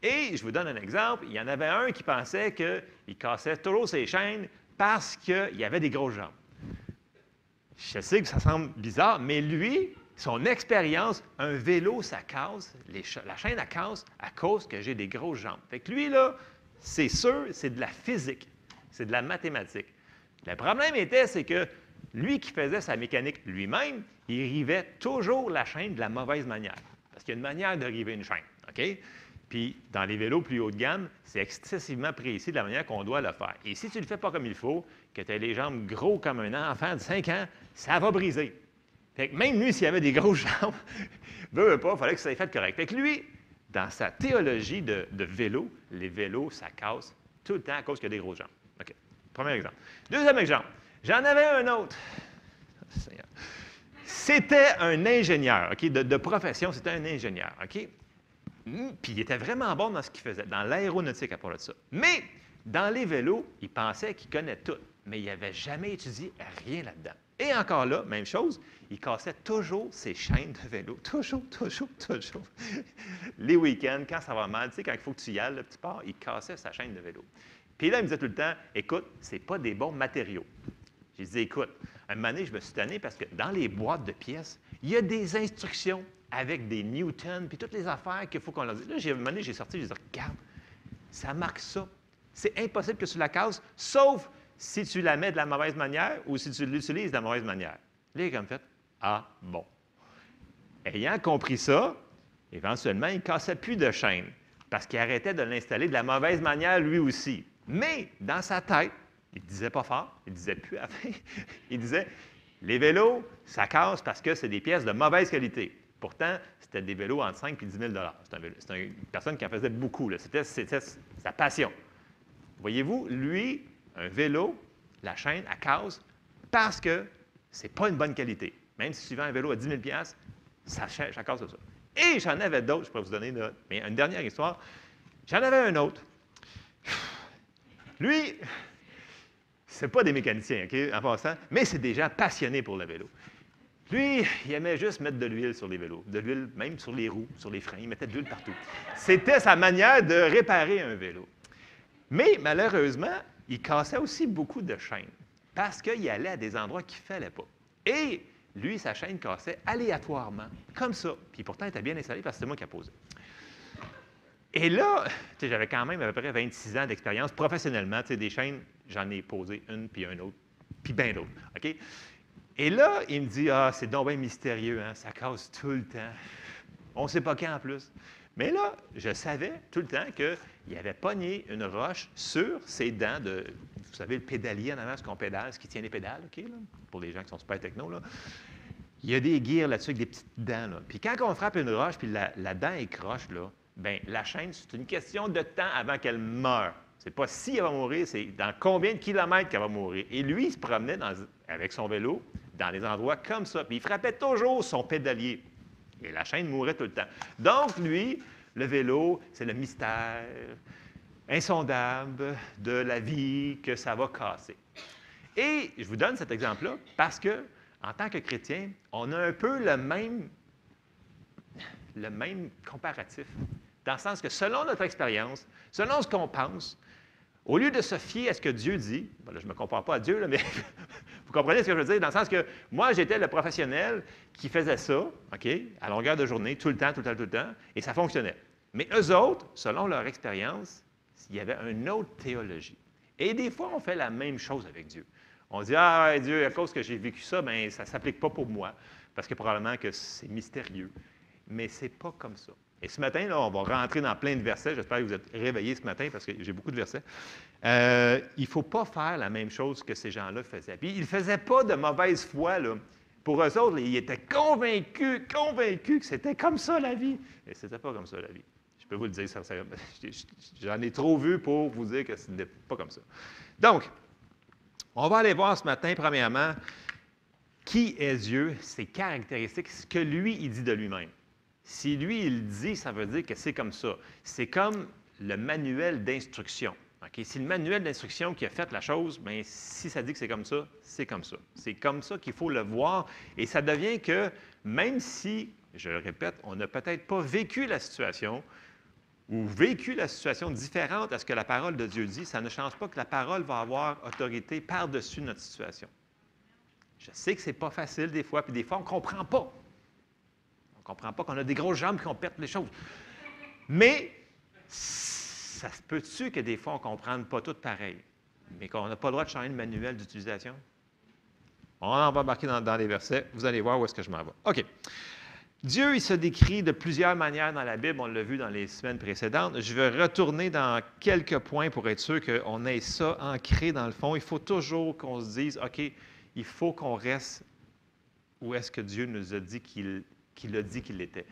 Et je vous donne un exemple. Il y en avait un qui pensait qu'il cassait toujours ses chaînes parce qu'il y avait des grosses jambes. Je sais que ça semble bizarre, mais lui, son expérience, un vélo, ça casse, la chaîne, elle casse à cause que j'ai des grosses jambes. Fait que lui, là, c'est sûr, c'est de la physique, c'est de la mathématique. Le problème était, c'est que lui qui faisait sa mécanique lui-même, il rivait toujours la chaîne de la mauvaise manière. Parce qu'il y a une manière de river une chaîne, OK? Puis, dans les vélos plus haut de gamme, c'est excessivement précis de la manière qu'on doit le faire. Et si tu ne le fais pas comme il faut, que tu as les jambes gros comme un enfant de 5 ans, ça va briser. Fait que même lui, s'il avait des grosses jambes, veut pas, il fallait que ça soit fait correct. Fait que lui, dans sa théologie de vélo, les vélos, ça casse tout le temps à cause qu'il y a des grosses jambes. OK. Premier exemple. Deuxième exemple. J'en avais un autre. C'était un ingénieur, OK? De profession, c'était un ingénieur, OK? Puis il était vraiment bon dans ce qu'il faisait, dans l'aéronautique à part de ça. Mais dans les vélos, il pensait qu'il connaissait tout, mais il n'avait jamais étudié rien là-dedans. Et encore là, même chose, il cassait toujours ses chaînes de vélo. Toujours. Les week-ends, quand ça va mal, tu sais, quand il faut que tu y ailles, le petit port, il cassait sa chaîne de vélo. Puis là, il me disait tout le temps, écoute, c'est pas des bons matériaux. J'ai dit, écoute, un moment donné, je me suis tanné parce que dans les boîtes de pièces, il y a des instructions avec des newtons, puis toutes les affaires qu'il faut qu'on leur dise. Là, un moment donné, j'ai sorti, j'ai dit, regarde, ça marque ça. C'est impossible que tu la casses, sauf si tu la mets de la mauvaise manière ou si tu l'utilises de la mauvaise manière. Là, il est comme fait, ah bon. Ayant compris ça, éventuellement, il ne cassait plus de chaîne parce qu'il arrêtait de l'installer de la mauvaise manière lui aussi. Mais dans sa tête, il ne disait pas fort, il ne disait plus à la fin, il disait, les vélos, ça casse parce que c'est des pièces de mauvaise qualité. Pourtant, c'était des vélos entre 5 et 10 000 C'est une personne qui en faisait beaucoup. C'était sa passion. Voyez-vous, lui, un vélo, la chaîne, elle casse parce que ce n'est pas une bonne qualité. Même si tu vends un vélo à 10 000 ça casse ça. Et j'en avais d'autres, je pourrais vous donner mais une dernière histoire. J'en avais un autre. Lui, ce n'est pas des mécaniciens, OK, en passant, mais c'est des gens passionnés pour le vélo. Lui, il aimait juste mettre de l'huile sur les vélos, de l'huile même sur les roues, sur les freins, il mettait de l'huile partout. C'était sa manière de réparer un vélo. Mais malheureusement, il cassait aussi beaucoup de chaînes parce qu'il allait à des endroits qu'il ne fallait pas. Et lui, sa chaîne cassait aléatoirement, comme ça. Puis pourtant, il était bien installé parce que c'était moi qui a posé. Et là, j'avais quand même à peu près 26 ans d'expérience professionnellement. Des chaînes, j'en ai posé une, puis un autre, puis bien d'autres. OK? Et là, il me dit, ah, c'est donc bien mystérieux, hein? Ça casse tout le temps. On ne sait pas quand en plus. Mais là, je savais tout le temps qu'il avait pogné une roche sur ses dents de, vous savez, le pédalier en avant, ce qu'on pédale, ce qui tient les pédales, OK, là, pour les gens qui sont super techno, là. Il y a des gears là-dessus avec des petites dents, là. Puis quand on frappe une roche, puis la dent est croche, là, bien, la chaîne, c'est une question de temps avant qu'elle meure. C'est pas si elle va mourir, c'est dans combien de kilomètres qu'elle va mourir. Et lui, il se promenait avec son vélo dans des endroits comme ça. Puis il frappait toujours son pédalier. Et la chaîne mourait tout le temps. Donc, lui, le vélo, c'est le mystère insondable de la vie que ça va casser. Et je vous donne cet exemple-là parce que, en tant que chrétien, on a un peu le même comparatif. Dans le sens que, selon notre expérience, selon ce qu'on pense, au lieu de se fier à ce que Dieu dit, ben là, je ne me compare pas à Dieu, là, mais Vous comprenez ce que je veux dire? Dans le sens que moi, j'étais le professionnel qui faisait ça, OK, à longueur de journée, tout le temps, et ça fonctionnait. Mais eux autres, selon leur expérience, il y avait une autre théologie. Et des fois, on fait la même chose avec Dieu. On dit, ah, Dieu, à cause que j'ai vécu ça, bien, ça ne s'applique pas pour moi, parce que probablement que c'est mystérieux. Mais ce n'est pas comme ça. Et ce matin, là, on va rentrer dans plein de versets. J'espère que vous êtes réveillés ce matin, parce que j'ai beaucoup de versets. Il ne faut pas faire la même chose que ces gens-là faisaient. Puis, ils ne faisaient pas de mauvaise foi, là. Pour eux autres, ils étaient convaincus que c'était comme ça, la vie. Et ce n'était pas comme ça, la vie. Je peux vous le dire, j'en ai trop vu pour vous dire que ce n'est pas comme ça. Donc, on va aller voir ce matin, premièrement, qui est Dieu, ses caractéristiques, ce que lui, il dit de lui-même. Si lui, il dit, ça veut dire que c'est comme ça. C'est comme le manuel d'instruction. Okay? Si le manuel d'instruction qui a fait la chose, bien, si ça dit que c'est comme ça, c'est comme ça. C'est comme ça qu'il faut le voir. Et ça devient que, même si, je le répète, on n'a peut-être pas vécu la situation ou vécu la situation différente à ce que la parole de Dieu dit, ça ne change pas que la parole va avoir autorité par-dessus notre situation. Je sais que ce n'est pas facile des fois, puis des fois, on ne comprend pas. On ne comprend pas qu'on a des grosses jambes et qu'on perd les choses. Mais ça se peut-tu que des fois, on ne comprenne pas tout pareil, mais qu'on n'a pas le droit de changer le manuel d'utilisation? On en va embarquer dans les versets. Vous allez voir où est-ce que je m'en vais. OK. Dieu, il se décrit de plusieurs manières dans la Bible. On l'a vu dans les semaines précédentes. Je vais retourner dans quelques points pour être sûr qu'on ait ça ancré dans le fond. Il faut toujours qu'on se dise, OK, il faut qu'on reste où est-ce que Dieu nous a dit qu'il a dit qu'il était.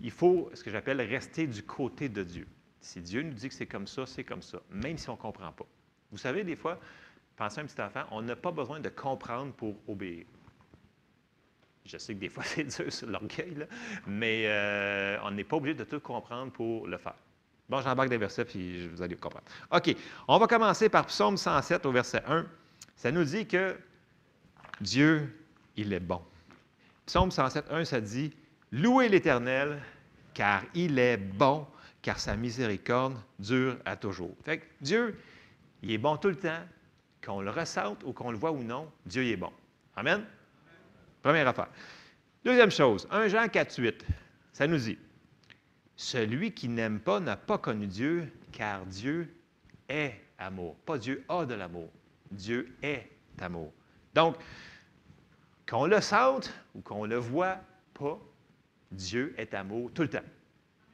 Il faut, ce que j'appelle, rester du côté de Dieu. Si Dieu nous dit que c'est comme ça, même si on ne comprend pas. Vous savez, des fois, pensez à un petit enfant, on n'a pas besoin de comprendre pour obéir. Je sais que des fois, c'est dur sur l'orgueil, là, mais on n'est pas obligé de tout comprendre pour le faire. Bon, j'embarque des versets, puis vous allez comprendre. OK, on va commencer par Psaume 107 au verset 1. Ça nous dit que Dieu, il est bon. Psaume 107, 1, ça dit « Louez l'Éternel, car il est bon, car sa miséricorde dure à toujours. » Fait que Dieu, il est bon tout le temps, qu'on le ressente ou qu'on le voit ou non, Dieu il est bon. Amen? Première affaire. Deuxième chose, 1 Jean 4, 8, ça nous dit « Celui qui n'aime pas n'a pas connu Dieu, car Dieu est amour. » Pas Dieu a de l'amour, Dieu est amour. Donc, qu'on le sente ou qu'on le voit pas, Dieu est amour tout le temps.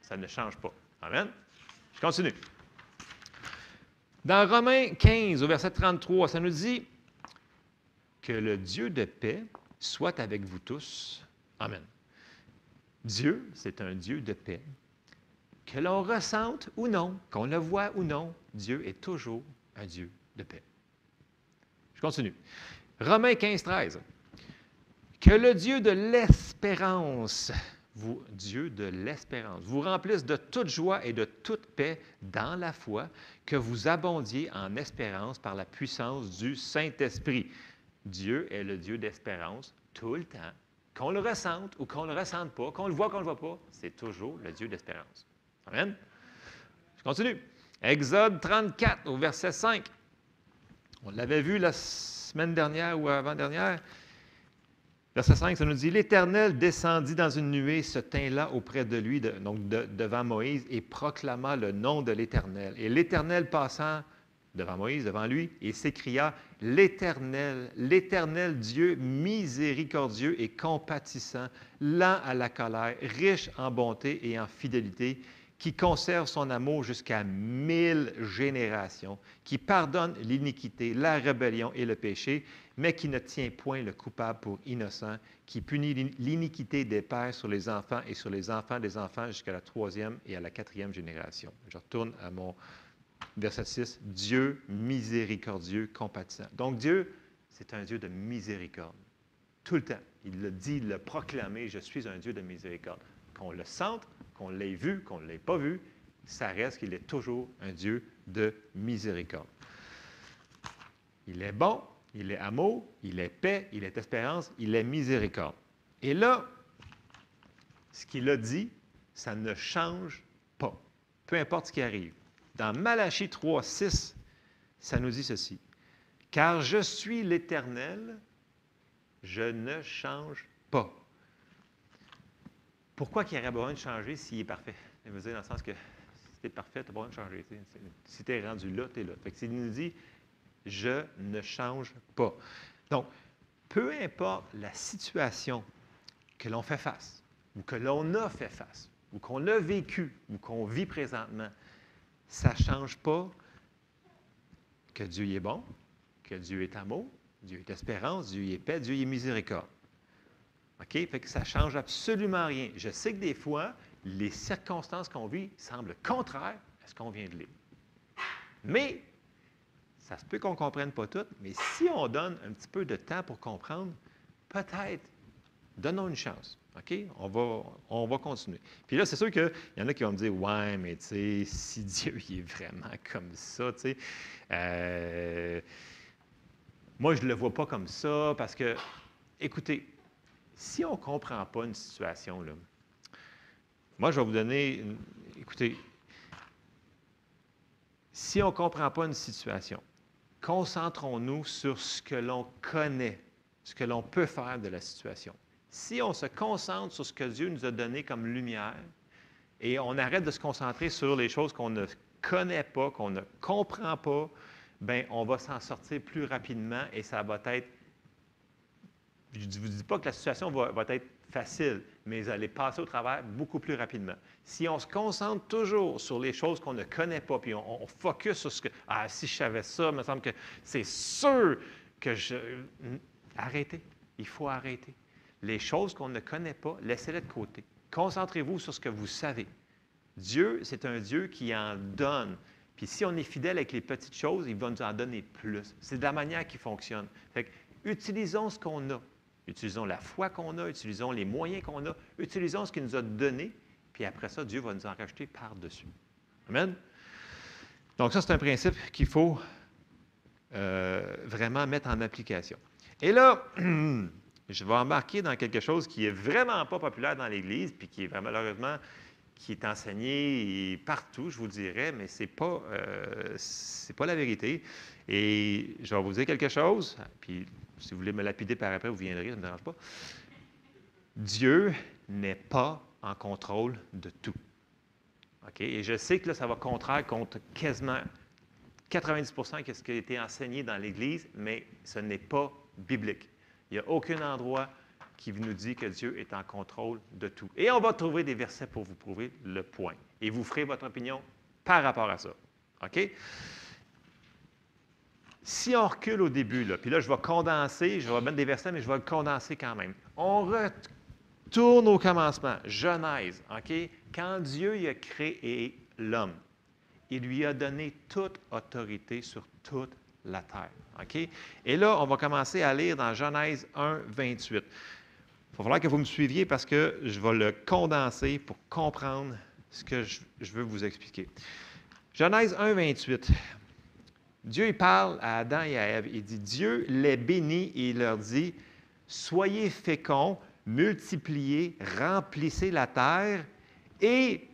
Ça ne change pas. Amen? Je continue. Dans Romains 15, au verset 33, ça nous dit que le Dieu de paix soit avec vous tous. Amen. Dieu, c'est un Dieu de paix. Que l'on ressente ou non, qu'on le voit ou non, Dieu est toujours un Dieu de paix. Je continue. Romains 15, 13. Que le Dieu de l'espérance, Dieu de l'espérance, vous remplisse de toute joie et de toute paix dans la foi, que vous abondiez en espérance par la puissance du Saint-Esprit. Dieu est le Dieu d'espérance tout le temps. Qu'on le ressente ou qu'on ne le ressente pas, qu'on le voit ou qu'on ne le voit pas, c'est toujours le Dieu d'espérance. Amen? Je continue. Exode 34, au verset 5. On l'avait vu la semaine dernière ou avant-dernière. Verset 5, ça nous dit « L'Éternel descendit dans une nuée, se tint là auprès de lui, devant Moïse, et proclama le nom de l'Éternel. Et l'Éternel passant devant Moïse, devant lui, et s'écria « L'Éternel, l'Éternel Dieu miséricordieux et compatissant, lent à la colère, riche en bonté et en fidélité, qui conserve son amour jusqu'à 1000 générations, qui pardonne l'iniquité, la rébellion et le péché, mais qui ne tient point le coupable pour innocent, qui punit l'iniquité des pères sur les enfants et sur les enfants des enfants jusqu'à la 3e et à la 4e génération. » Je retourne à mon verset 6. Dieu miséricordieux, compatissant. Donc Dieu, c'est un Dieu de miséricorde. Tout le temps. Il l'a dit, il l'a proclamé, je suis un Dieu de miséricorde. Qu'on le sente, qu'on l'ait vu, qu'on ne l'ait pas vu, ça reste qu'il est toujours un Dieu de miséricorde. Il est bon, il est amour, il est paix, il est espérance, il est miséricorde. Et là, ce qu'il a dit, ça ne change pas, peu importe ce qui arrive. Dans Malachie 3, 6, ça nous dit ceci. « Car je suis l'Éternel, Je ne change pas. Pourquoi qu'il aurait besoin de changer s'il est parfait? Ça veut dire dans le sens que si tu es parfait, tu n'as pas besoin de changer. Si tu es rendu là, tu es là. Fait que s'il nous dit « je ne change pas ». Donc, peu importe la situation que l'on fait face, ou que l'on a fait face, ou qu'on a vécu, ou qu'on vit présentement, ça ne change pas que Dieu est bon, que Dieu est amour, Dieu est espérance, Dieu est paix, Dieu est miséricorde. OK? Fait que ça ne change absolument rien. Je sais que des fois, les circonstances qu'on vit semblent contraires à ce qu'on vient de lire. Mais, ça se peut qu'on ne comprenne pas tout, mais si on donne un petit peu de temps pour comprendre, peut-être, donnons une chance. OK? On va continuer. Puis là, c'est sûr qu'il y en a qui vont me dire « Ouais, mais tu sais, si Dieu il est vraiment comme ça, tu sais. Moi, je ne le vois pas comme ça parce que, écoutez, si on ne comprend pas une situation, là, moi, je vais vous donner, écoutez, si on ne comprend pas une situation, concentrons-nous sur ce que l'on connaît, ce que l'on peut faire de la situation. Si on se concentre sur ce que Dieu nous a donné comme lumière et on arrête de se concentrer sur les choses qu'on ne connaît pas, qu'on ne comprend pas, bien, on va s'en sortir plus rapidement et ça va être, je ne vous dis pas que la situation va être facile, mais vous allez passer au travers beaucoup plus rapidement. Si on se concentre toujours sur les choses qu'on ne connaît pas, puis on focus sur ce que, ah, si je savais ça, il me semble que c'est sûr que Arrêtez, il faut arrêter. Les choses qu'on ne connaît pas, laissez-les de côté. Concentrez-vous sur ce que vous savez. Dieu, c'est un Dieu qui en donne. Puis si on est fidèle avec les petites choses, il va nous en donner plus. C'est de la manière qui fonctionne. Fait que, utilisons ce qu'on a. Utilisons la foi qu'on a, utilisons les moyens qu'on a, utilisons ce qu'il nous a donné, puis après ça, Dieu va nous en racheter par-dessus. Amen? Donc ça, c'est un principe qu'il faut vraiment mettre en application. Et là, je vais embarquer dans quelque chose qui n'est vraiment pas populaire dans l'Église, puis qui est malheureusement qui est enseigné partout, je vous dirais, mais ce n'est pas la vérité. Et je vais vous dire quelque chose, puis si vous voulez me lapider par après, vous viendrez, ça ne me dérange pas. Dieu n'est pas en contrôle de tout. OK? Et je sais que là, ça va contraire contre quasiment 90% de ce qui a été enseigné dans l'Église, mais ce n'est pas biblique. Il n'y a aucun endroit qui nous dit que Dieu est en contrôle de tout. Et on va trouver des versets pour vous prouver le point. Et vous ferez votre opinion par rapport à ça. OK? Si on recule au début, là, puis là, je vais condenser, je vais mettre des versets, mais je vais le condenser quand même. On retourne au commencement, Genèse, OK? Quand Dieu il a créé l'homme, il lui a donné toute autorité sur toute la terre. OK? Et là, on va commencer à lire dans Genèse 1, 28. Il va falloir que vous me suiviez parce que je vais le condenser pour comprendre ce que je veux vous expliquer. Genèse 1, 28. Dieu il parle à Adam et à Ève. Il dit, Dieu les bénit et il leur dit, « Soyez féconds, multipliez, remplissez la terre. » Et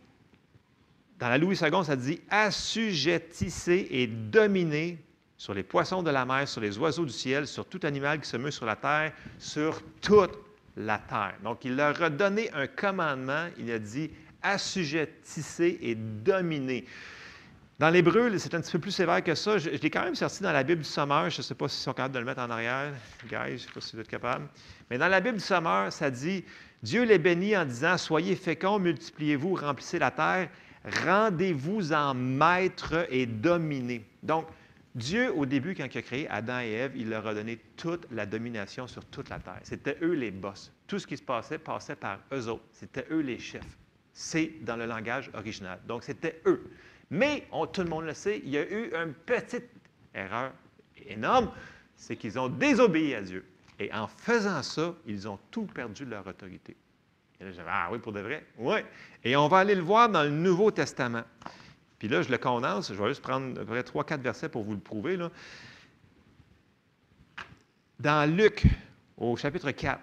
dans la Louis II, ça dit, « Assujettissez et dominez sur les poissons de la mer, sur les oiseaux du ciel, sur tout animal qui se meut sur la terre, sur toute la terre. » Donc, il leur a donné un commandement. Il a dit, « Assujettissez et dominez. » Dans l'hébreu, c'est un petit peu plus sévère que ça. Je l'ai quand même sorti dans la Bible du Sommeur. Je ne sais pas s'ils sont capables de le mettre en arrière. Guys, je ne sais pas si vous êtes capables. Mais dans la Bible du Sommeur, ça dit, « Dieu les bénit en disant, « Soyez féconds, multipliez-vous, remplissez la terre, rendez-vous en maître et dominez. » Donc, Dieu, au début, quand il a créé Adam et Ève, il leur a donné toute la domination sur toute la terre. C'était eux les boss. Tout ce qui se passait par eux autres. C'était eux les chefs. C'est dans le langage original. Donc, c'était eux. Mais, tout le monde le sait, il y a eu une petite erreur énorme, c'est qu'ils ont désobéi à Dieu. Et en faisant ça, ils ont tout perdu de leur autorité. Et là, j'avais, ah oui, pour de vrai? Oui. Et on va aller le voir dans le Nouveau Testament. Puis là, je le condense, je vais juste prendre à peu près 3-4 versets pour vous le prouver. Là. Dans Luc, au chapitre 4,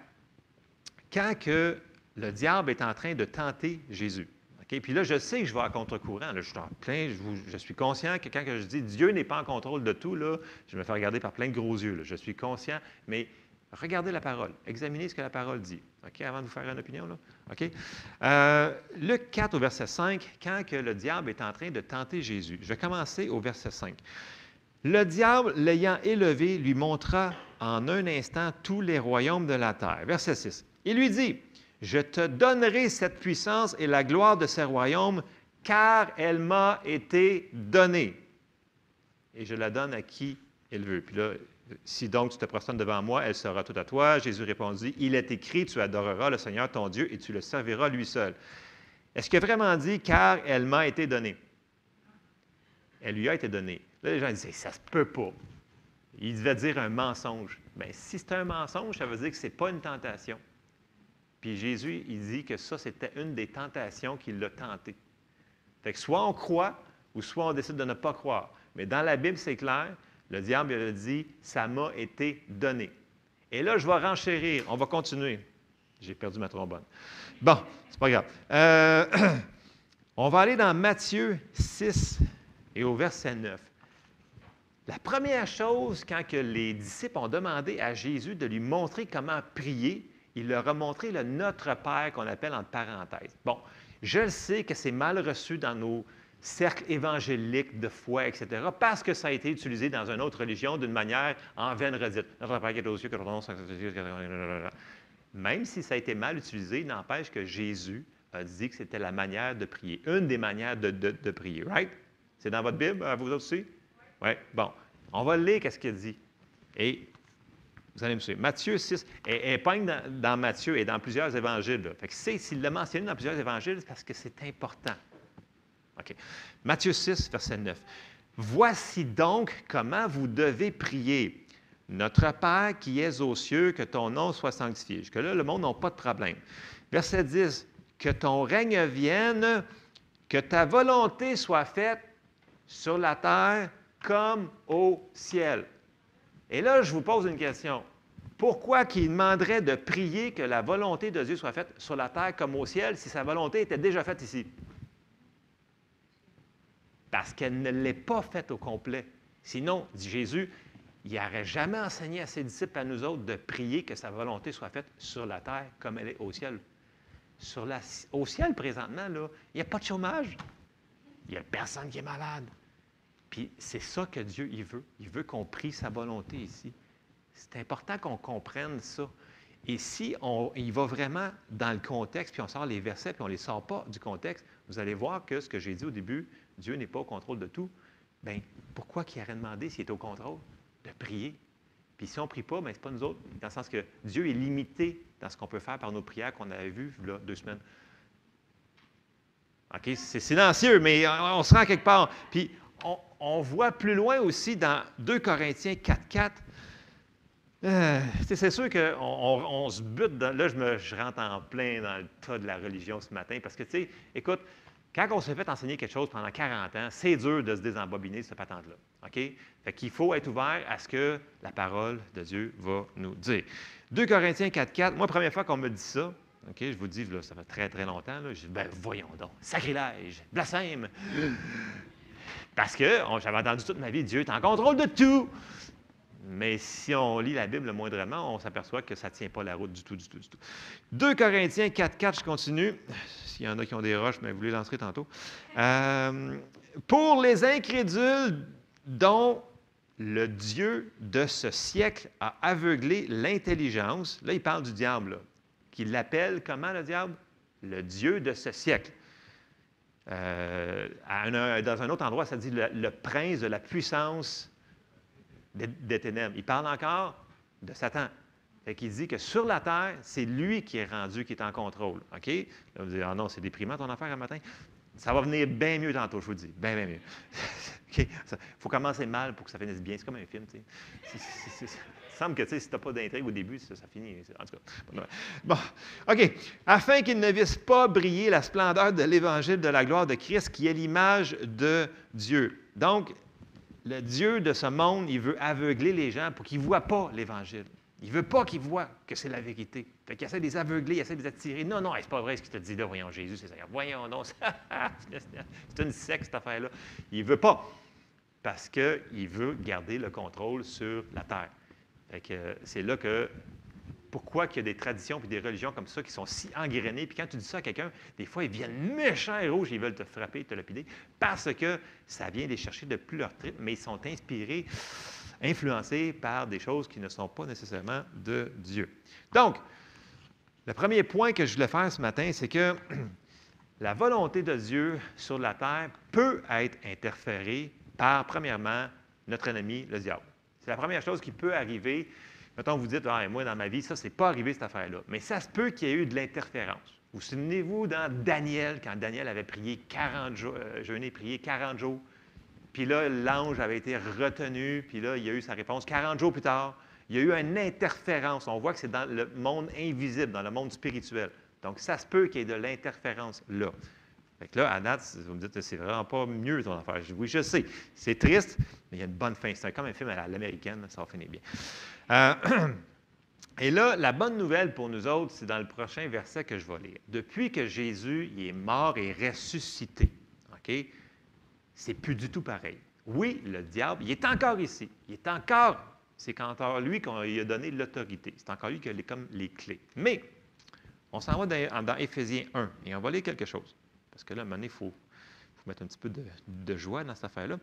quand que le diable est en train de tenter Jésus, okay? Puis là, je sais que je vais à contre-courant. Là, je suis en plein, je suis conscient que quand je dis Dieu n'est pas en contrôle de tout, là, je me fais regarder par plein de gros yeux. Là. Je suis conscient, mais Regardez la parole. Examinez ce que la parole dit. OK, avant de vous faire une opinion, là. OK? Luc 4 au verset 5, quand que le diable est en train de tenter Jésus. Je vais commencer au verset 5. Le diable, l'ayant élevé, lui montra en un instant tous les royaumes de la terre. Verset 6. Il lui dit, « Je te donnerai cette puissance et la gloire de ces royaumes, car elle m'a été donnée. Et je la donne à qui elle veut. » Puis là, si donc tu te prosternes devant moi, elle sera toute à toi. Jésus répondit, « Il est écrit, tu adoreras le Seigneur ton Dieu et tu le serviras lui seul. » Est-ce qu'il a vraiment dit, « Car elle m'a été donnée » ? Elle lui a été donnée. Là, les gens disent, ça ne se peut pas. Il devait dire un mensonge. Bien, si c'est un mensonge, ça veut dire que ce n'est pas une tentation. Puis Jésus, il dit que ça, c'était une des tentations qui l'a tenté. Fait que soit on croit, ou soit on décide de ne pas croire. Mais dans la Bible, c'est clair, le diable il a dit, ça m'a été donné. Et là, je vais renchérir. On va continuer. J'ai perdu ma trombone. Bon, c'est pas grave. On va aller dans Matthieu 6 et au verset 9. La première chose, quand que les disciples ont demandé à Jésus de lui montrer comment prier, il leur a montré le Notre Père qu'on appelle entre parenthèses. Bon, je le sais que c'est mal reçu dans nos cercles évangéliques de foi, etc., parce que ça a été utilisé dans une autre religion d'une manière en vaine redite. Notre Père qui est aux cieux, que ton nom soit... Même si ça a été mal utilisé, n'empêche que Jésus a dit que c'était la manière de prier, une des manières de prier, right? C'est dans votre Bible, vous autres aussi? Oui. Bon, on va lire qu'est-ce qu'il dit. Et vous allez me suivre. Matthieu 6, elle pogne dans Matthieu et dans plusieurs évangiles. Là. Fait que s'il l'a mentionné dans plusieurs évangiles, c'est parce que c'est important. OK. Matthieu 6, verset 9. « Voici donc comment vous devez prier. Notre Père qui es aux cieux, que ton nom soit sanctifié. » Jusque-là, le monde n'a pas de problème. Verset 10. « Que ton règne vienne, que ta volonté soit faite sur la terre comme au ciel. » Et là, je vous pose une question. Pourquoi qu'il demanderait de prier que la volonté de Dieu soit faite sur la terre comme au ciel si sa volonté était déjà faite ici? Parce qu'elle ne l'est pas faite au complet. Sinon, dit Jésus, il n'aurait jamais enseigné à ses disciples, à nous autres, de prier que sa volonté soit faite sur la terre comme elle est au ciel. Au ciel, présentement, là, il n'y a pas de chômage. Il n'y a personne qui est malade. Puis c'est ça que Dieu il veut. Il veut qu'on prie sa volonté ici. C'est important qu'on comprenne ça. Et si on y va vraiment dans le contexte, puis on sort les versets, puis on ne les sort pas du contexte, vous allez voir que ce que j'ai dit au début, Dieu n'est pas au contrôle de tout. Bien, pourquoi qu'il aurait demandé s'il est au contrôle? De prier. Puis si on ne prie pas, bien, ce n'est pas nous autres, dans le sens que Dieu est limité dans ce qu'on peut faire par nos prières qu'on avait vues là, 2 semaines. OK? C'est silencieux, mais on se rend quelque part. Puis on voit plus loin aussi dans 2 Corinthiens 4.4. C'est sûr qu'on se bute. Là, je rentre en plein dans le tas de la religion ce matin parce que, tu sais, écoute, quand on s'est fait enseigner quelque chose pendant 40 ans, c'est dur de se désembobiner de cette patente-là. OK? Fait qu'il faut être ouvert à ce que la parole de Dieu va nous dire. 2 Corinthiens 4.4, moi, la première fois qu'on me dit ça, OK, je vous dis, là, ça fait très, très longtemps, là, je dis, ben voyons donc, sacrilège, blasphème. Parce que j'avais entendu toute ma vie, Dieu est en contrôle de tout. Mais si on lit la Bible moindrement, on s'aperçoit que ça ne tient pas la route du tout, du tout, du tout. 2 Corinthiens 4.4, je continue. S'il y en a qui ont des roches, mais vous les lancerez tantôt. Pour les incrédules dont le Dieu de ce siècle a aveuglé l'intelligence, là, il parle du diable, là, qu'il l'appelle comment, le diable? Le Dieu de ce siècle. Dans un autre endroit, ça dit le prince de la puissance des ténèbres. Il parle encore de Satan. Fait qu'il dit que sur la terre, c'est lui qui est rendu, qui est en contrôle. OK? Là, vous dites, ah non, c'est déprimant ton affaire un matin. Ça va venir bien mieux tantôt, je vous le dis. Bien, bien mieux. OK? Il faut commencer mal pour que ça finisse bien. C'est comme un film, tu sais. Il semble que, tu sais, si tu n'as pas d'intrigue au début, ça finit. En tout cas. Bon. OK. Afin qu'ils ne vissent pas briller la splendeur de l'Évangile de la gloire de Christ, qui est l'image de Dieu. Donc, le Dieu de ce monde, il veut aveugler les gens pour qu'ils ne voient pas l'Évangile. Il ne veut pas qu'ils voient que c'est la vérité. Fait qu'il essaie de les aveugler, il essaie de les attirer. Non, non, c'est pas vrai ce qu'il te dit là. Voyons, Jésus, c'est ça. Voyons, non, c'est une secte, cette affaire-là. Il ne veut pas. Parce qu'il veut garder le contrôle sur la terre. Fait que c'est là que pourquoi il y a des traditions et des religions comme ça qui sont si engrenées. Puis quand tu dis ça à quelqu'un, des fois, ils viennent méchants et rouges, ils veulent te frapper, te lapider, parce que ça vient les chercher de plus leur trip, mais ils sont inspirés, influencés par des choses qui ne sont pas nécessairement de Dieu. Donc, le premier point que je voulais faire ce matin, c'est que la volonté de Dieu sur la terre peut être interférée par, premièrement, notre ennemi, le diable. C'est la première chose qui peut arriver. Mettons, vous dites, ah, moi, dans ma vie, ça, c'est pas arrivé, cette affaire-là. Mais ça se peut qu'il y ait eu de l'interférence. Vous souvenez-vous dans Daniel, quand Daniel avait prié 40 jours, jeûné, prié 40 jours, puis là, l'ange avait été retenu, puis là, il y a eu sa réponse 40 jours plus tard. Il y a eu une interférence. On voit que c'est dans le monde invisible, dans le monde spirituel. Donc, ça se peut qu'il y ait de l'interférence là. Fait que là, à date, vous me dites, c'est vraiment pas mieux ton affaire. Je dis, oui, je sais. C'est triste, mais il y a une bonne fin. C'est comme un film à l'américaine, ça va finir bien. Et là, la bonne nouvelle pour nous autres, c'est dans le prochain verset que je vais lire. Depuis que Jésus il est mort et ressuscité, OK? C'est plus du tout pareil. Oui, le diable, il est encore ici. C'est encore lui qu'on lui a donné l'autorité. C'est encore lui qui a comme les clés. Mais, on s'en va dans Éphésiens 1 et on va lire quelque chose. Parce que là, à un moment donné, il faut mettre un petit peu de joie dans cette affaire-là.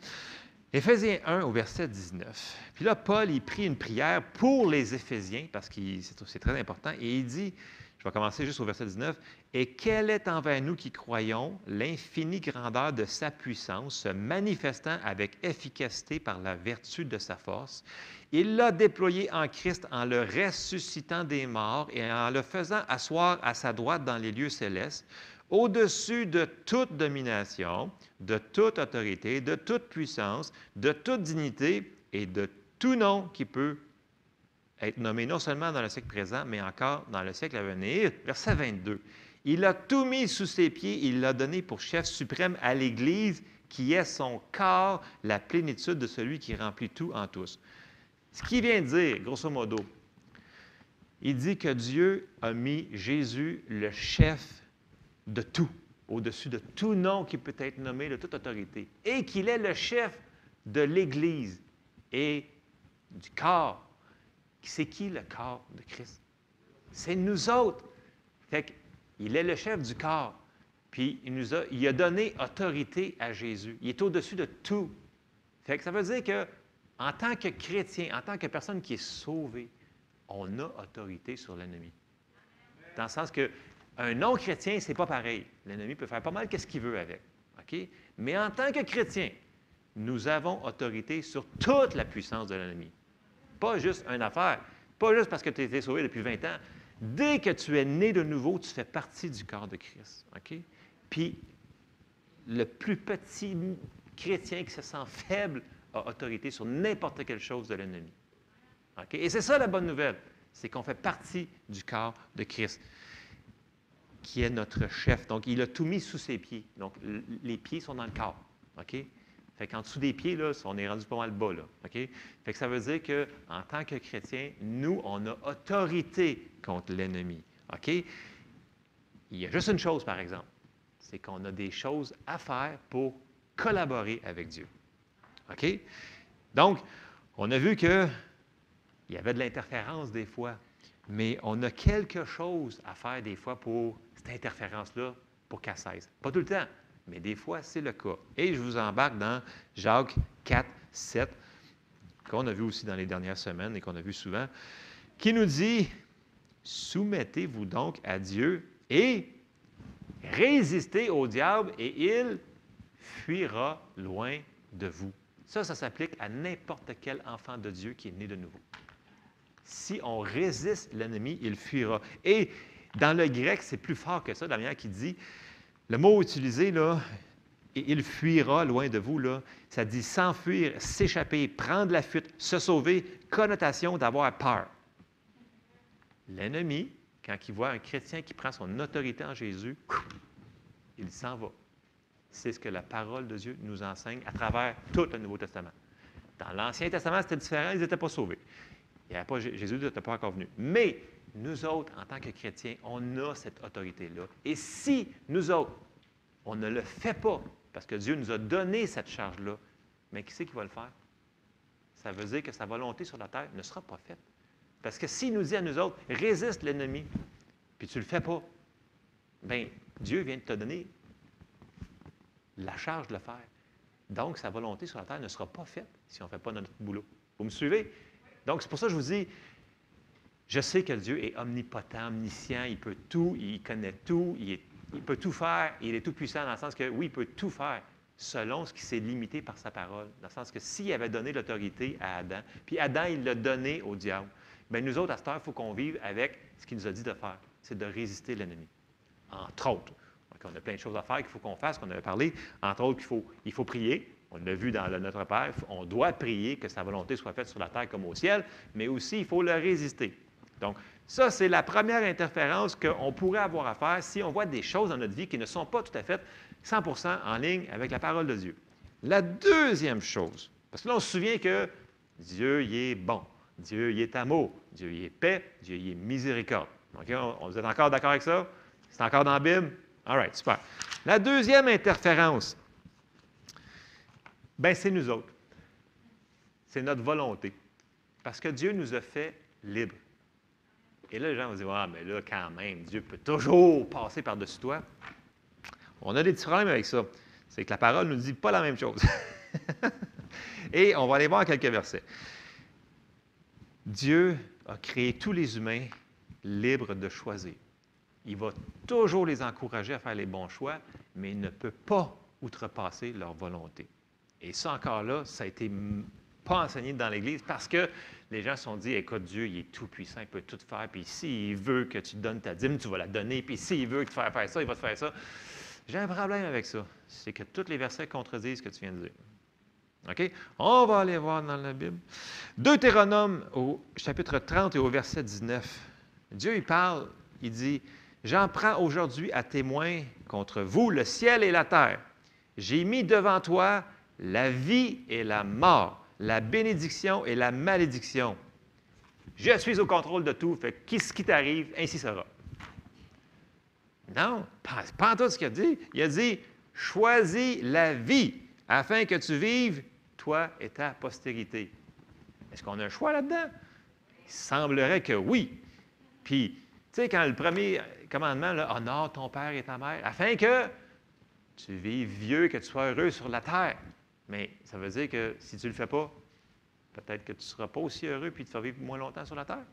Éphésiens 1 au verset 19. Puis là, Paul, il prie une prière pour les Éphésiens, parce que c'est très important, et il dit, je vais commencer juste au verset 19, « Et quelle est envers nous qui croyons l'infinie grandeur de sa puissance, se manifestant avec efficacité par la vertu de sa force. Il l'a déployé en Christ en le ressuscitant des morts et en le faisant asseoir à sa droite dans les lieux célestes, au-dessus de toute domination, de toute autorité, de toute puissance, de toute dignité et de tout nom qui peut être nommé non seulement dans le siècle présent, mais encore dans le siècle à venir. » Verset 22. « Il a tout mis sous ses pieds, il l'a donné pour chef suprême à l'Église, qui est son corps, la plénitude de celui qui remplit tout en tous. » Ce qu'il vient de dire, grosso modo, il dit que Dieu a mis Jésus, le chef de tout, au-dessus de tout nom qui peut être nommé, de toute autorité, et qu'il est le chef de l'Église et du corps. C'est qui le corps de Christ? C'est nous autres. Fait qu'il est le chef du corps, puis il a donné autorité à Jésus. Il est au-dessus de tout. Fait que ça veut dire qu'en tant que chrétien, en tant que personne qui est sauvée, on a autorité sur l'ennemi. Dans le sens que un non-chrétien, c'est pas pareil. L'ennemi peut faire pas mal qu'est-ce qu'il veut avec. OK? Mais en tant que chrétien, nous avons autorité sur toute la puissance de l'ennemi. Pas juste une affaire. Pas juste parce que tu as été sauvé depuis 20 ans. Dès que tu es né de nouveau, tu fais partie du corps de Christ. OK? Puis, le plus petit chrétien qui se sent faible a autorité sur n'importe quelle chose de l'ennemi. OK? Et c'est ça la bonne nouvelle. C'est qu'on fait partie du corps de Christ, qui est notre chef. Donc, il a tout mis sous ses pieds. Donc, les pieds sont dans le corps. OK? Fait qu'en dessous des pieds, là, on est rendu pas mal bas, là. OK? Fait que ça veut dire qu'en tant que chrétien, nous, on a autorité contre l'ennemi. OK? Il y a juste une chose, par exemple, c'est qu'on a des choses à faire pour collaborer avec Dieu. OK? Donc, on a vu qu'il y avait de l'interférence des fois, mais on a quelque chose à faire des fois pour cette interférence-là, pour qu'elle cesse. Pas tout le temps, mais des fois, c'est le cas. Et je vous embarque dans Jacques 4, 7, qu'on a vu aussi dans les dernières semaines et qu'on a vu souvent, qui nous dit « Soumettez-vous donc à Dieu et résistez au diable et il fuira loin de vous. » Ça s'applique à n'importe quel enfant de Dieu qui est né de nouveau. Si on résiste l'ennemi, il fuira. Et dans le grec, c'est plus fort que ça, de la manière qu'il dit, le mot utilisé, là, et il fuira loin de vous, là, ça dit s'enfuir, s'échapper, prendre la fuite, se sauver, connotation d'avoir peur. L'ennemi, quand il voit un chrétien qui prend son autorité en Jésus, il s'en va. C'est ce que la parole de Dieu nous enseigne à travers tout le Nouveau Testament. Dans l'Ancien Testament, c'était différent, ils n'étaient pas sauvés. Jésus n'était pas encore venu. Mais nous autres, en tant que chrétiens, on a cette autorité-là. Et si nous autres, on ne le fait pas, parce que Dieu nous a donné cette charge-là, mais qui c'est qui va le faire? Ça veut dire que sa volonté sur la terre ne sera pas faite. Parce que s'il nous dit à nous autres, résiste l'ennemi, puis tu ne le fais pas, bien, Dieu vient de te donner la charge de le faire. Donc, sa volonté sur la terre ne sera pas faite si on ne fait pas notre boulot. Vous me suivez? Donc, c'est pour ça que je vous dis, je sais que Dieu est omnipotent, omniscient, il peut tout, il connaît tout, il peut tout faire, il est tout puissant dans le sens que, oui, il peut tout faire selon ce qui s'est limité par sa parole. Dans le sens que s'il avait donné l'autorité à Adam, puis Adam, il l'a donné au diable, bien, nous autres, à cette heure, il faut qu'on vive avec ce qu'il nous a dit de faire, c'est de résister l'ennemi, entre autres. Donc, on a plein de choses à faire qu'il faut qu'on fasse, qu'on avait parlé. Entre autres, il faut prier. On l'a vu dans Notre Père. On doit prier que sa volonté soit faite sur la terre comme au ciel, mais aussi, il faut le résister. Donc, ça, c'est la première interférence qu'on pourrait avoir à faire si on voit des choses dans notre vie qui ne sont pas tout à fait 100% en ligne avec la parole de Dieu. La deuxième chose, parce que là, on se souvient que Dieu, il est bon. Dieu, il est amour. Dieu, il est paix. Dieu, il est miséricorde. OK? Vous êtes encore d'accord avec ça? C'est encore dans la Bible? All right, super. La deuxième interférence, bien, c'est nous autres. C'est notre volonté. Parce que Dieu nous a fait libres. Et là, les gens vont dire, « Ah, mais là, quand même, Dieu peut toujours passer par-dessus toi. » On a des petits problèmes avec ça. C'est que la parole ne nous dit pas la même chose. Et on va aller voir quelques versets. Dieu a créé tous les humains libres de choisir. Il va toujours les encourager à faire les bons choix, mais il ne peut pas outrepasser leur volonté. Et ça, encore là, ça a été pas enseigné dans l'Église parce que les gens se sont dit, écoute, Dieu, il est tout-puissant, il peut tout faire, puis s'il veut que tu donnes ta dîme, tu vas la donner, puis s'il veut que tu fasses faire ça, il va te faire ça. J'ai un problème avec ça. C'est que tous les versets contredisent ce que tu viens de dire. OK? On va aller voir dans la Bible. Deutéronome, au chapitre 30 et au verset 19. Dieu, il parle, il dit, « J'en prends aujourd'hui à témoin contre vous le ciel et la terre. J'ai mis devant toi la vie et la mort, la bénédiction et la malédiction. Je suis au contrôle de tout, fait que ce qui t'arrive, ainsi sera. » Non, pas en tout ce qu'il a dit. Il a dit, « Choisis la vie afin que tu vives, toi et ta postérité. » Est-ce qu'on a un choix là-dedans? Il semblerait que oui. Puis, tu sais, quand le premier commandement, là, « Honore ton père et ta mère, afin que tu vives vieux, que tu sois heureux sur la terre. » Mais ça veut dire que si tu ne le fais pas, peut-être que tu ne seras pas aussi heureux puis tu vas vivre moins longtemps sur la terre.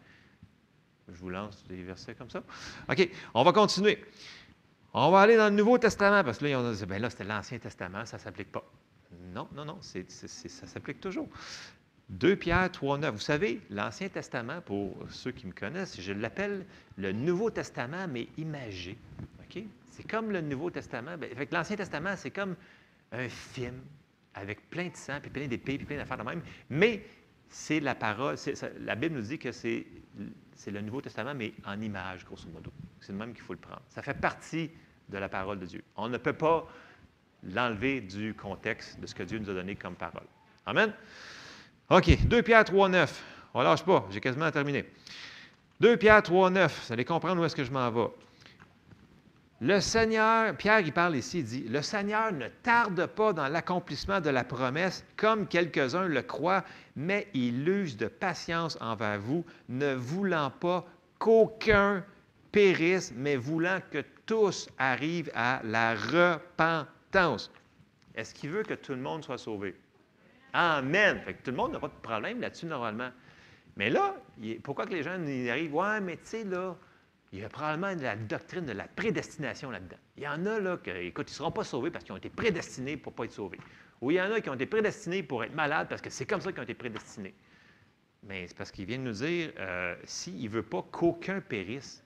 Je vous lance des versets comme ça. OK, on va continuer. On va aller dans le Nouveau Testament, parce que là, on a dit, bien là, c'était l'Ancien Testament, ça ne s'applique pas. Non, ça s'applique toujours. 2 Pierre 3,9. Vous savez, l'Ancien Testament, pour ceux qui me connaissent, je l'appelle le Nouveau Testament, mais imagé. OK? C'est comme le Nouveau Testament. Bien, fait que l'Ancien Testament, c'est comme un film avec plein de sang, puis plein d'épées, puis plein d'affaires de même. Mais c'est la parole. La Bible nous dit que c'est le Nouveau Testament, mais en image, grosso modo. C'est le même qu'il faut le prendre. Ça fait partie de la parole de Dieu. On ne peut pas l'enlever du contexte de ce que Dieu nous a donné comme parole. Amen? OK, 2 Pierre 3,9. On ne lâche pas, j'ai quasiment terminé. 2 Pierre 3,9, vous allez comprendre où est-ce que je m'en vais. Le Seigneur, Pierre, il parle ici, il dit, « Le Seigneur ne tarde pas dans l'accomplissement de la promesse, comme quelques-uns le croient, mais il use de patience envers vous, ne voulant pas qu'aucun périsse, mais voulant que tous arrivent à la repentance. » Est-ce qu'il veut que tout le monde soit sauvé? Amen! Fait que tout le monde n'a pas de problème là-dessus normalement. Mais là, pourquoi que les gens y arrivent? Ouais, mais tu sais, là, il y a probablement de la doctrine de la prédestination là-dedans. Il y en a, là, qui, écoute, ils ne seront pas sauvés parce qu'ils ont été prédestinés pour ne pas être sauvés. Ou il y en a qui ont été prédestinés pour être malades parce que c'est comme ça qu'ils ont été prédestinés. Mais c'est parce qu'il vient de nous dire, s'il ne veut pas qu'aucun périsse.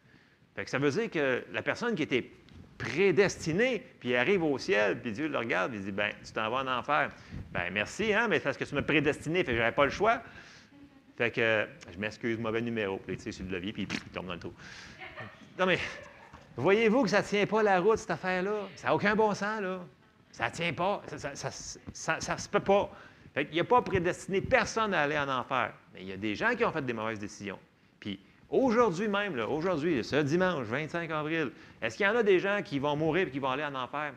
Fait que ça veut dire que la personne qui était prédestinée, puis il arrive au ciel, puis Dieu le regarde, et il dit, bien, tu t'en vas en enfer. Bien, merci, hein, mais c'est parce que tu m'as prédestiné, fait que je n'avais pas le choix. Fait que, je m'excuse, mauvais numéro. Puis tu sais, sur le levier, puis il tombe dans le trou. Non, mais, voyez-vous que ça ne tient pas la route, cette affaire-là? Ça n'a aucun bon sens, là. Ça ne tient pas. Ça se peut pas. Fait qu'il n'y a pas prédestiné personne à aller en enfer. Mais il y a des gens qui ont fait des mauvaises décisions. Puis, aujourd'hui même, là, aujourd'hui, ce dimanche, 25 avril, est-ce qu'il y en a des gens qui vont mourir et qui vont aller en enfer?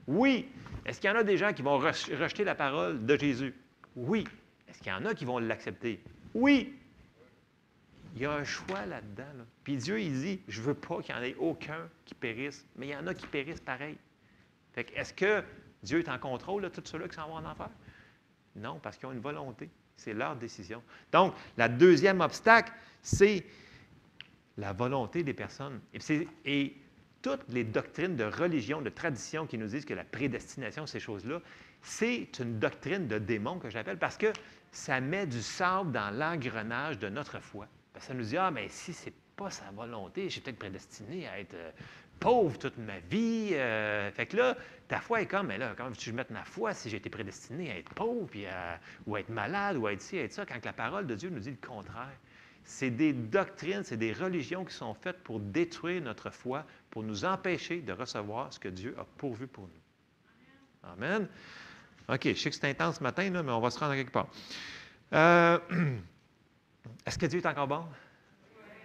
Oui. Est-ce qu'il y en a des gens qui vont rejeter la parole de Jésus? Oui. Est-ce qu'il y en a qui vont l'accepter? Oui. Il y a un choix là-dedans. Là. Puis Dieu, il dit, je ne veux pas qu'il n'y en ait aucun qui périsse, mais il y en a qui périssent pareil. Fait que, est-ce que Dieu est en contrôle de tous ceux-là qui s'en vont en enfer? Non, parce qu'ils ont une volonté. C'est leur décision. Donc, la deuxième obstacle, c'est la volonté des personnes. Et toutes les doctrines de religion, de tradition qui nous disent que la prédestination, ces choses-là, c'est une doctrine de démon que j'appelle parce que ça met du sable dans l'engrenage de notre foi. Parce que ça nous dit, ah, mais si ce n'est pas sa volonté, je suis peut-être prédestiné à être pauvre toute ma vie. Fait que là, ta foi est comme, mais là, comment veux-tu que je mette ma foi si j'ai été prédestiné à être pauvre, puis ou à être malade, ou à être ci, à être ça, quand la parole de Dieu nous dit le contraire? C'est des doctrines, c'est des religions qui sont faites pour détruire notre foi, pour nous empêcher de recevoir ce que Dieu a pourvu pour nous. Amen. OK, je sais que c'est intense ce matin, là, mais on va se rendre à quelque part. Est-ce que Dieu est encore bon?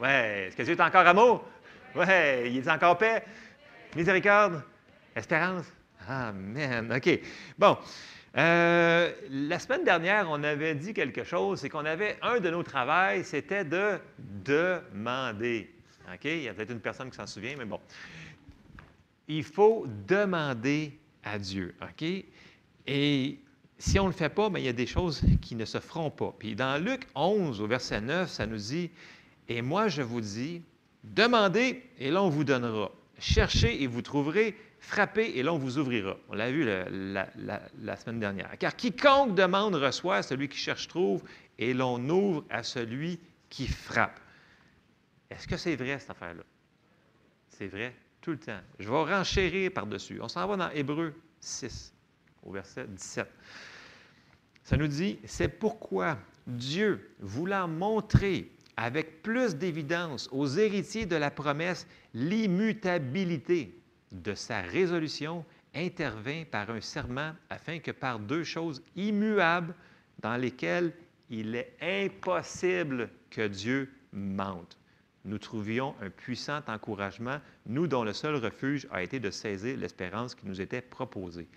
Oui. Est-ce que Dieu est encore amour? Oui. Il est encore paix? Miséricorde? Espérance? Amen. OK. Bon. La semaine dernière, on avait dit quelque chose, c'est qu'on avait un de nos travails, c'était de demander. OK? Il y a peut-être une personne qui s'en souvient, mais bon. Il faut demander à Dieu. OK? Et si on ne le fait pas, bien, il y a des choses qui ne se feront pas. Puis dans Luc 11, au verset 9, ça nous dit, « Et moi, je vous dis, demandez, et là, on vous donnera. Cherchez, et vous trouverez. Frappez, et là, on vous ouvrira. » On l'a vu la semaine dernière. « Car quiconque demande reçoit, celui qui cherche trouve, et l'on ouvre à celui qui frappe. » Est-ce que c'est vrai, cette affaire-là? C'est vrai, tout le temps. Je vais renchérir par-dessus. On s'en va dans Hébreux 6. Au verset 17. Ça nous dit, « C'est pourquoi Dieu, voulant montrer avec plus d'évidence aux héritiers de la promesse l'immutabilité de sa résolution, intervint par un serment afin que par deux choses immuables dans lesquelles il est impossible que Dieu mente. Nous trouvions un puissant encouragement, nous dont le seul refuge a été de saisir l'espérance qui nous était proposée.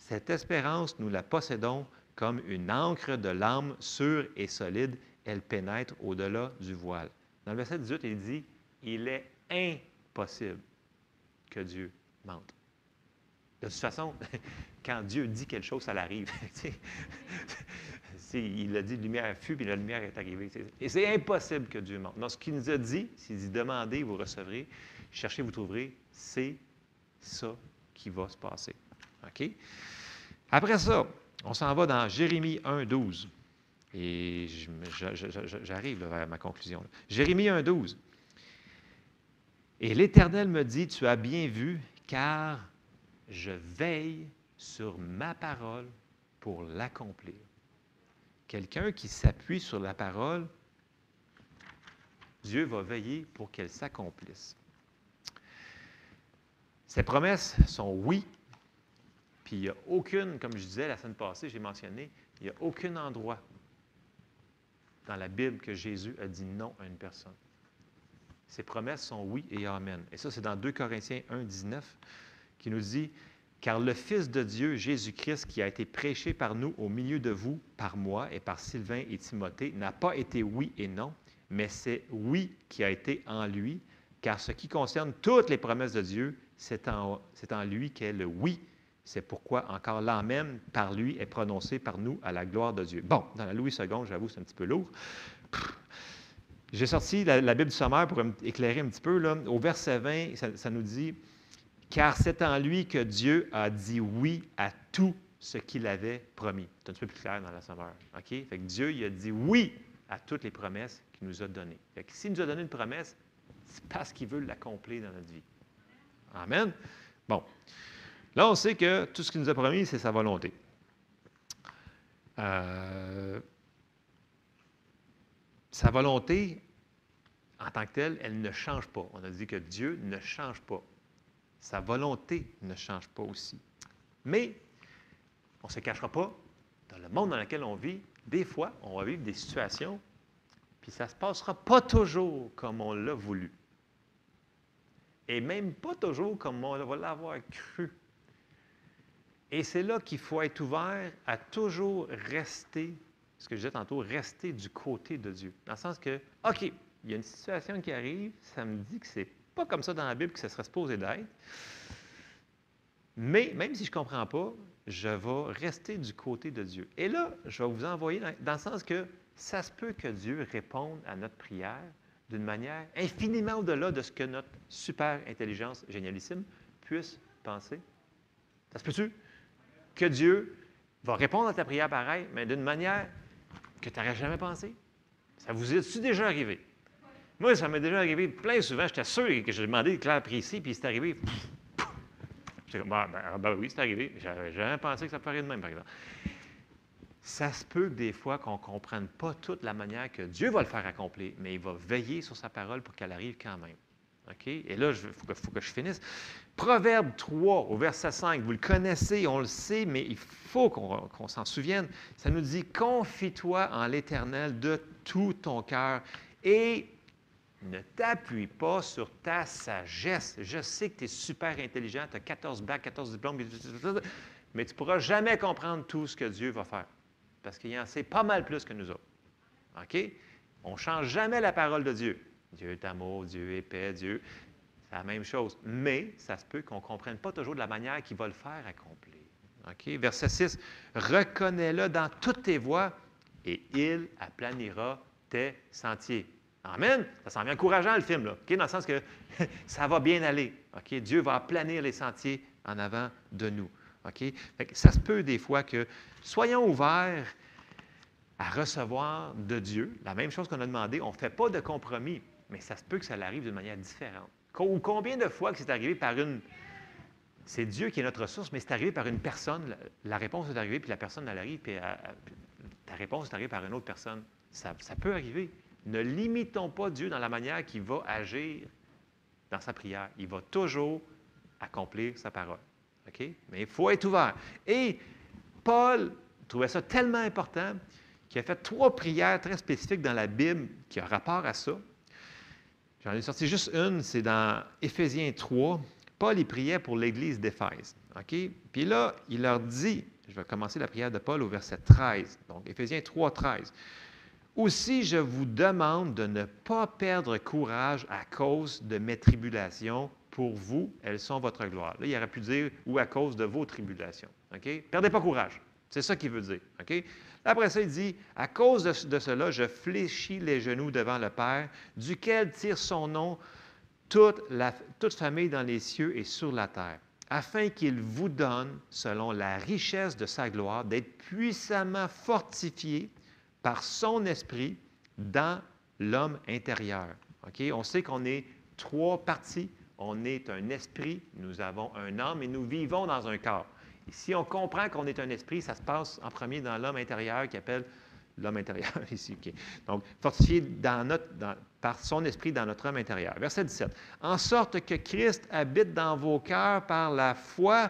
Cette espérance, nous la possédons comme une ancre de l'âme sûre et solide. Elle pénètre au-delà du voile. » Dans le verset 18, il dit, « Il est impossible que Dieu mente. » De toute façon, quand Dieu dit quelque chose, ça l'arrive. Il a dit, « Lumière fut, puis la lumière est arrivée. » Et c'est impossible que Dieu mente. Donc, ce qu'il nous a dit, s'il dit, « Demandez, vous recevrez. Cherchez, vous trouverez. » C'est ça qui va se passer. OK? Après ça, on s'en va dans Jérémie 1, 12. Et j'arrive vers ma conclusion. Là. Jérémie 1, 12. « Et l'Éternel me dit, tu as bien vu, car je veille sur ma parole pour l'accomplir. » Quelqu'un qui s'appuie sur la parole, Dieu va veiller pour qu'elle s'accomplisse. Ces promesses sont oui. Puis il n'y a aucune, comme je disais la semaine passée, j'ai mentionné, il n'y a aucun endroit dans la Bible que Jésus a dit non à une personne. Ses promesses sont oui et amen. Et ça, c'est dans 2 Corinthiens 1, 19, qui nous dit, « Car le Fils de Dieu, Jésus-Christ, qui a été prêché par nous au milieu de vous, par moi et par Sylvain et Timothée, n'a pas été oui et non, mais c'est oui qui a été en lui, car ce qui concerne toutes les promesses de Dieu, c'est en lui qu'est le oui. C'est pourquoi encore l'amen par lui est prononcé par nous à la gloire de Dieu. » Bon, dans la Louis II, j'avoue, c'est un petit peu lourd. J'ai sorti la Bible du sommaire pour éclairer un petit peu. Là. Au verset 20, ça nous dit « Car c'est en lui que Dieu a dit oui à tout ce qu'il avait promis. » C'est un petit peu plus clair dans la sommaire. OK? Fait que Dieu, il a dit oui à toutes les promesses qu'il nous a données. Fait que s'il nous a donné une promesse, c'est parce qu'il veut l'accomplir dans notre vie. Amen? Bon. Là, on sait que tout ce qu'il nous a promis, c'est sa volonté. Sa volonté, en tant que telle, elle ne change pas. On a dit que Dieu ne change pas. Sa volonté ne change pas aussi. Mais, on ne se cachera pas, dans le monde dans lequel on vit, des fois, on va vivre des situations, puis ça ne se passera pas toujours comme on l'a voulu. Et même pas toujours comme on va l'avoir cru. Et c'est là qu'il faut être ouvert à toujours rester, ce que je disais tantôt, rester du côté de Dieu. Dans le sens que, OK, il y a une situation qui arrive, ça me dit que c'est pas comme ça dans la Bible que ça serait supposé d'être. Mais même si je ne comprends pas, je vais rester du côté de Dieu. Et là, je vais vous envoyer dans le sens que ça se peut que Dieu réponde à notre prière d'une manière infiniment au-delà de ce que notre super intelligence génialissime puisse penser. Ça se peut-tu? Que Dieu va répondre à ta prière pareil, mais d'une manière que tu n'aurais jamais pensé? Ça vous est-tu déjà arrivé? Moi, ça m'est déjà arrivé plein souvent. J'étais sûr que j'ai demandé de clair précis, puis c'est arrivé. J'étais comme, ben oui, c'est arrivé. J'avais jamais pensé que ça ferait de même, par exemple. Ça se peut que des fois, qu'on ne comprenne pas toute la manière que Dieu va le faire accomplir, mais il va veiller sur sa parole pour qu'elle arrive quand même. OK? Et là, il faut que je finisse. Proverbe 3, au verset 5, vous le connaissez, on le sait, mais il faut qu'on s'en souvienne. Ça nous dit, « Confie-toi en l'Éternel de tout ton cœur et ne t'appuie pas sur ta sagesse. » Je sais que tu es super intelligent, tu as 14 bacs, 14 diplômes, mais tu ne pourras jamais comprendre tout ce que Dieu va faire, parce qu'il en sait pas mal plus que nous autres. OK? On ne change jamais la parole de Dieu. Dieu est amour, Dieu est paix, Dieu, c'est la même chose. Mais ça se peut qu'on ne comprenne pas toujours de la manière qu'il va le faire accomplir. OK? Verset 6, « Reconnais-le dans toutes tes voies et il aplanira tes sentiers. » Amen? Ça s'en vient encourageant, le film, là. OK? Dans le sens que ça va bien aller. OK? Dieu va aplanir les sentiers en avant de nous. OK? Fait que ça se peut des fois que soyons ouverts à recevoir de Dieu la même chose qu'on a demandé. On ne fait pas de compromis, mais ça se peut que ça arrive d'une manière différente. Ou combien de fois que c'est arrivé par une... C'est Dieu qui est notre ressource, mais c'est arrivé par une personne. La réponse est arrivée, puis la personne, elle arrive, puis ta réponse est arrivée par une autre personne. Ça peut arriver. Ne limitons pas Dieu dans la manière qu'il va agir dans sa prière. Il va toujours accomplir sa parole. OK? Mais il faut être ouvert. Et Paul trouvait ça tellement important qu'il a fait 3 prières très spécifiques dans la Bible qui ont rapport à ça. J'en ai sorti juste une, c'est dans Éphésiens 3. Paul, il priait pour l'Église d'Éphèse. OK? Puis là, il leur dit, je vais commencer la prière de Paul au verset 13. Donc, Éphésiens 3, 13. « Aussi, je vous demande de ne pas perdre courage à cause de mes tribulations. Pour vous, elles sont votre gloire. » Là, il aurait pu dire « ou à cause de vos tribulations. » OK? Perdez pas courage. C'est ça qu'il veut dire. OK? Après ça, il dit « À cause de cela, je fléchis les genoux devant le Père, duquel tire son nom toute famille dans les cieux et sur la terre, afin qu'il vous donne, selon la richesse de sa gloire, d'être puissamment fortifié par son esprit dans l'homme intérieur. » OK? On sait qu'on est 3 parties. On est un esprit, nous avons un âme et nous vivons dans un corps. Et si on comprend qu'on est un esprit, ça se passe en premier dans l'homme intérieur qui appelle l'homme intérieur ici. Okay. Donc, fortifié par son esprit dans notre homme intérieur. Verset 17. « En sorte que Christ habite dans vos cœurs par la foi,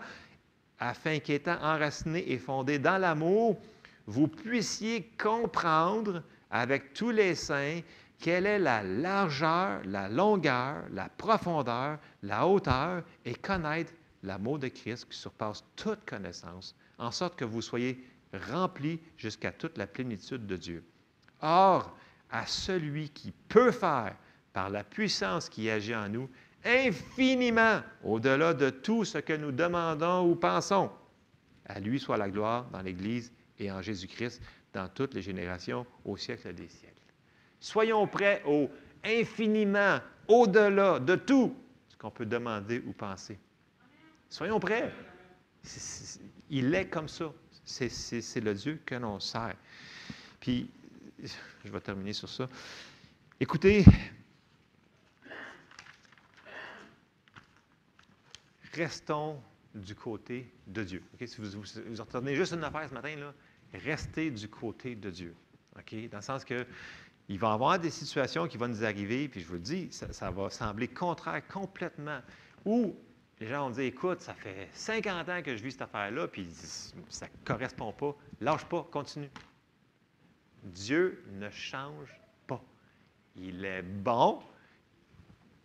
afin qu'étant enraciné et fondé dans l'amour, vous puissiez comprendre avec tous les saints quelle est la largeur, la longueur, la profondeur, la hauteur, et connaître l'amour de Christ qui surpasse toute connaissance, en sorte que vous soyez remplis jusqu'à toute la plénitude de Dieu. Or, à celui qui peut faire, par la puissance qui agit en nous, infiniment au-delà de tout ce que nous demandons ou pensons, à lui soit la gloire dans l'Église et en Jésus-Christ, dans toutes les générations, au siècle des siècles. » Soyons prêts au infiniment, au-delà de tout ce qu'on peut demander ou penser. Soyons prêts. Il est comme ça. C'est le Dieu que l'on sert. Puis, je vais terminer sur ça. Écoutez, restons du côté de Dieu. Okay? Si vous retenez juste une affaire ce matin, là, restez du côté de Dieu. Okay? Dans le sens que il va y avoir des situations qui vont nous arriver, puis je vous le dis, ça va sembler contraire complètement. Ou les gens vont dire, écoute, ça fait 50 ans que je vis cette affaire-là, puis ça ne correspond pas. Lâche pas, continue. Dieu ne change pas. Il est bon,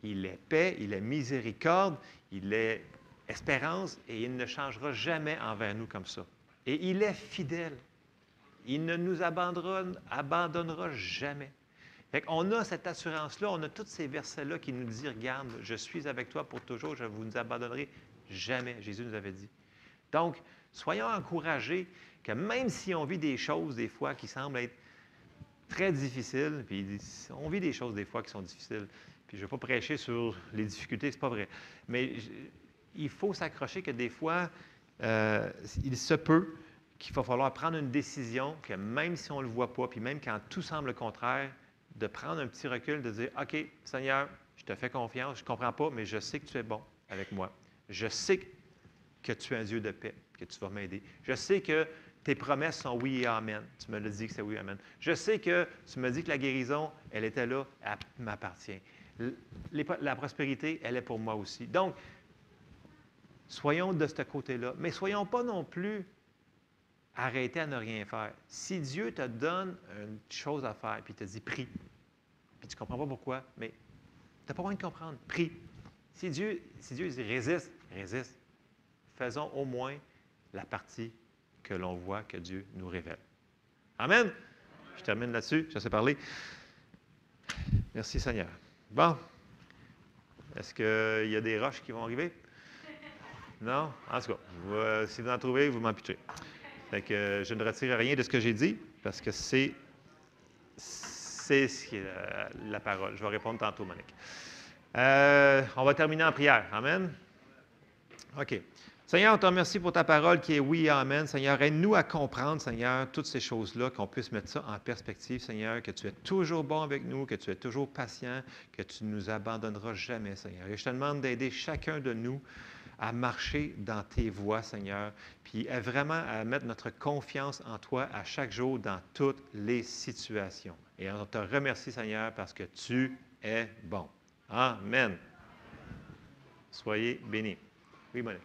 il est paix, il est miséricorde, il est espérance, et il ne changera jamais envers nous comme ça. Et il est fidèle. Il ne nous abandonnera jamais. Fait qu'on a cette assurance-là, on a tous ces versets-là qui nous disent, regarde, je suis avec toi pour toujours, je ne vous abandonnerai jamais, Jésus nous avait dit. Donc, soyons encouragés que même si on vit des choses des fois qui semblent être très difficiles, puis on vit des choses des fois qui sont difficiles, puis je ne vais pas prêcher sur les difficultés, c'est pas vrai, mais il faut s'accrocher que des fois, il se peut qu'il va falloir prendre une décision que même si on ne le voit pas, puis même quand tout semble le contraire, de prendre un petit recul, de dire, OK, Seigneur, je te fais confiance, je ne comprends pas, mais je sais que tu es bon avec moi. Je sais que tu es un Dieu de paix, que tu vas m'aider. Je sais que tes promesses sont oui et amen. Tu me l'as dit que c'est oui et amen. Je sais que tu me dis que la guérison, elle était là, elle m'appartient. La prospérité, elle est pour moi aussi. Donc, soyons de ce côté-là, mais soyons pas non plus arrêtés à ne rien faire. Si Dieu te donne une chose à faire, puis il te dit prie, puis tu ne comprends pas pourquoi, mais tu n'as pas besoin de comprendre, prie. Si Dieu dit résiste, résiste. Faisons au moins la partie que l'on voit que Dieu nous révèle. Amen. Je termine là-dessus, je sais parler. Merci Seigneur. Bon. Est-ce qu'il y a des roches qui vont arriver? Non? En tout cas, si vous en trouvez, vous m'en pitchez. Fait que je ne retire rien de ce que j'ai dit, parce que c'est ce qui est la parole. Je vais répondre tantôt, Monique. On va terminer en prière. Amen? OK. Seigneur, on te remercie pour ta parole qui est oui et amen. Seigneur, aide-nous à comprendre, Seigneur, toutes ces choses-là, qu'on puisse mettre ça en perspective, Seigneur, que tu es toujours bon avec nous, que tu es toujours patient, que tu ne nous abandonneras jamais, Seigneur. Et je te demande d'aider chacun de nous à marcher dans tes voies, Seigneur, puis vraiment à mettre notre confiance en toi à chaque jour dans toutes les situations. Et on te remercie, Seigneur, parce que tu es bon. Amen. Soyez bénis. Oui, Monique.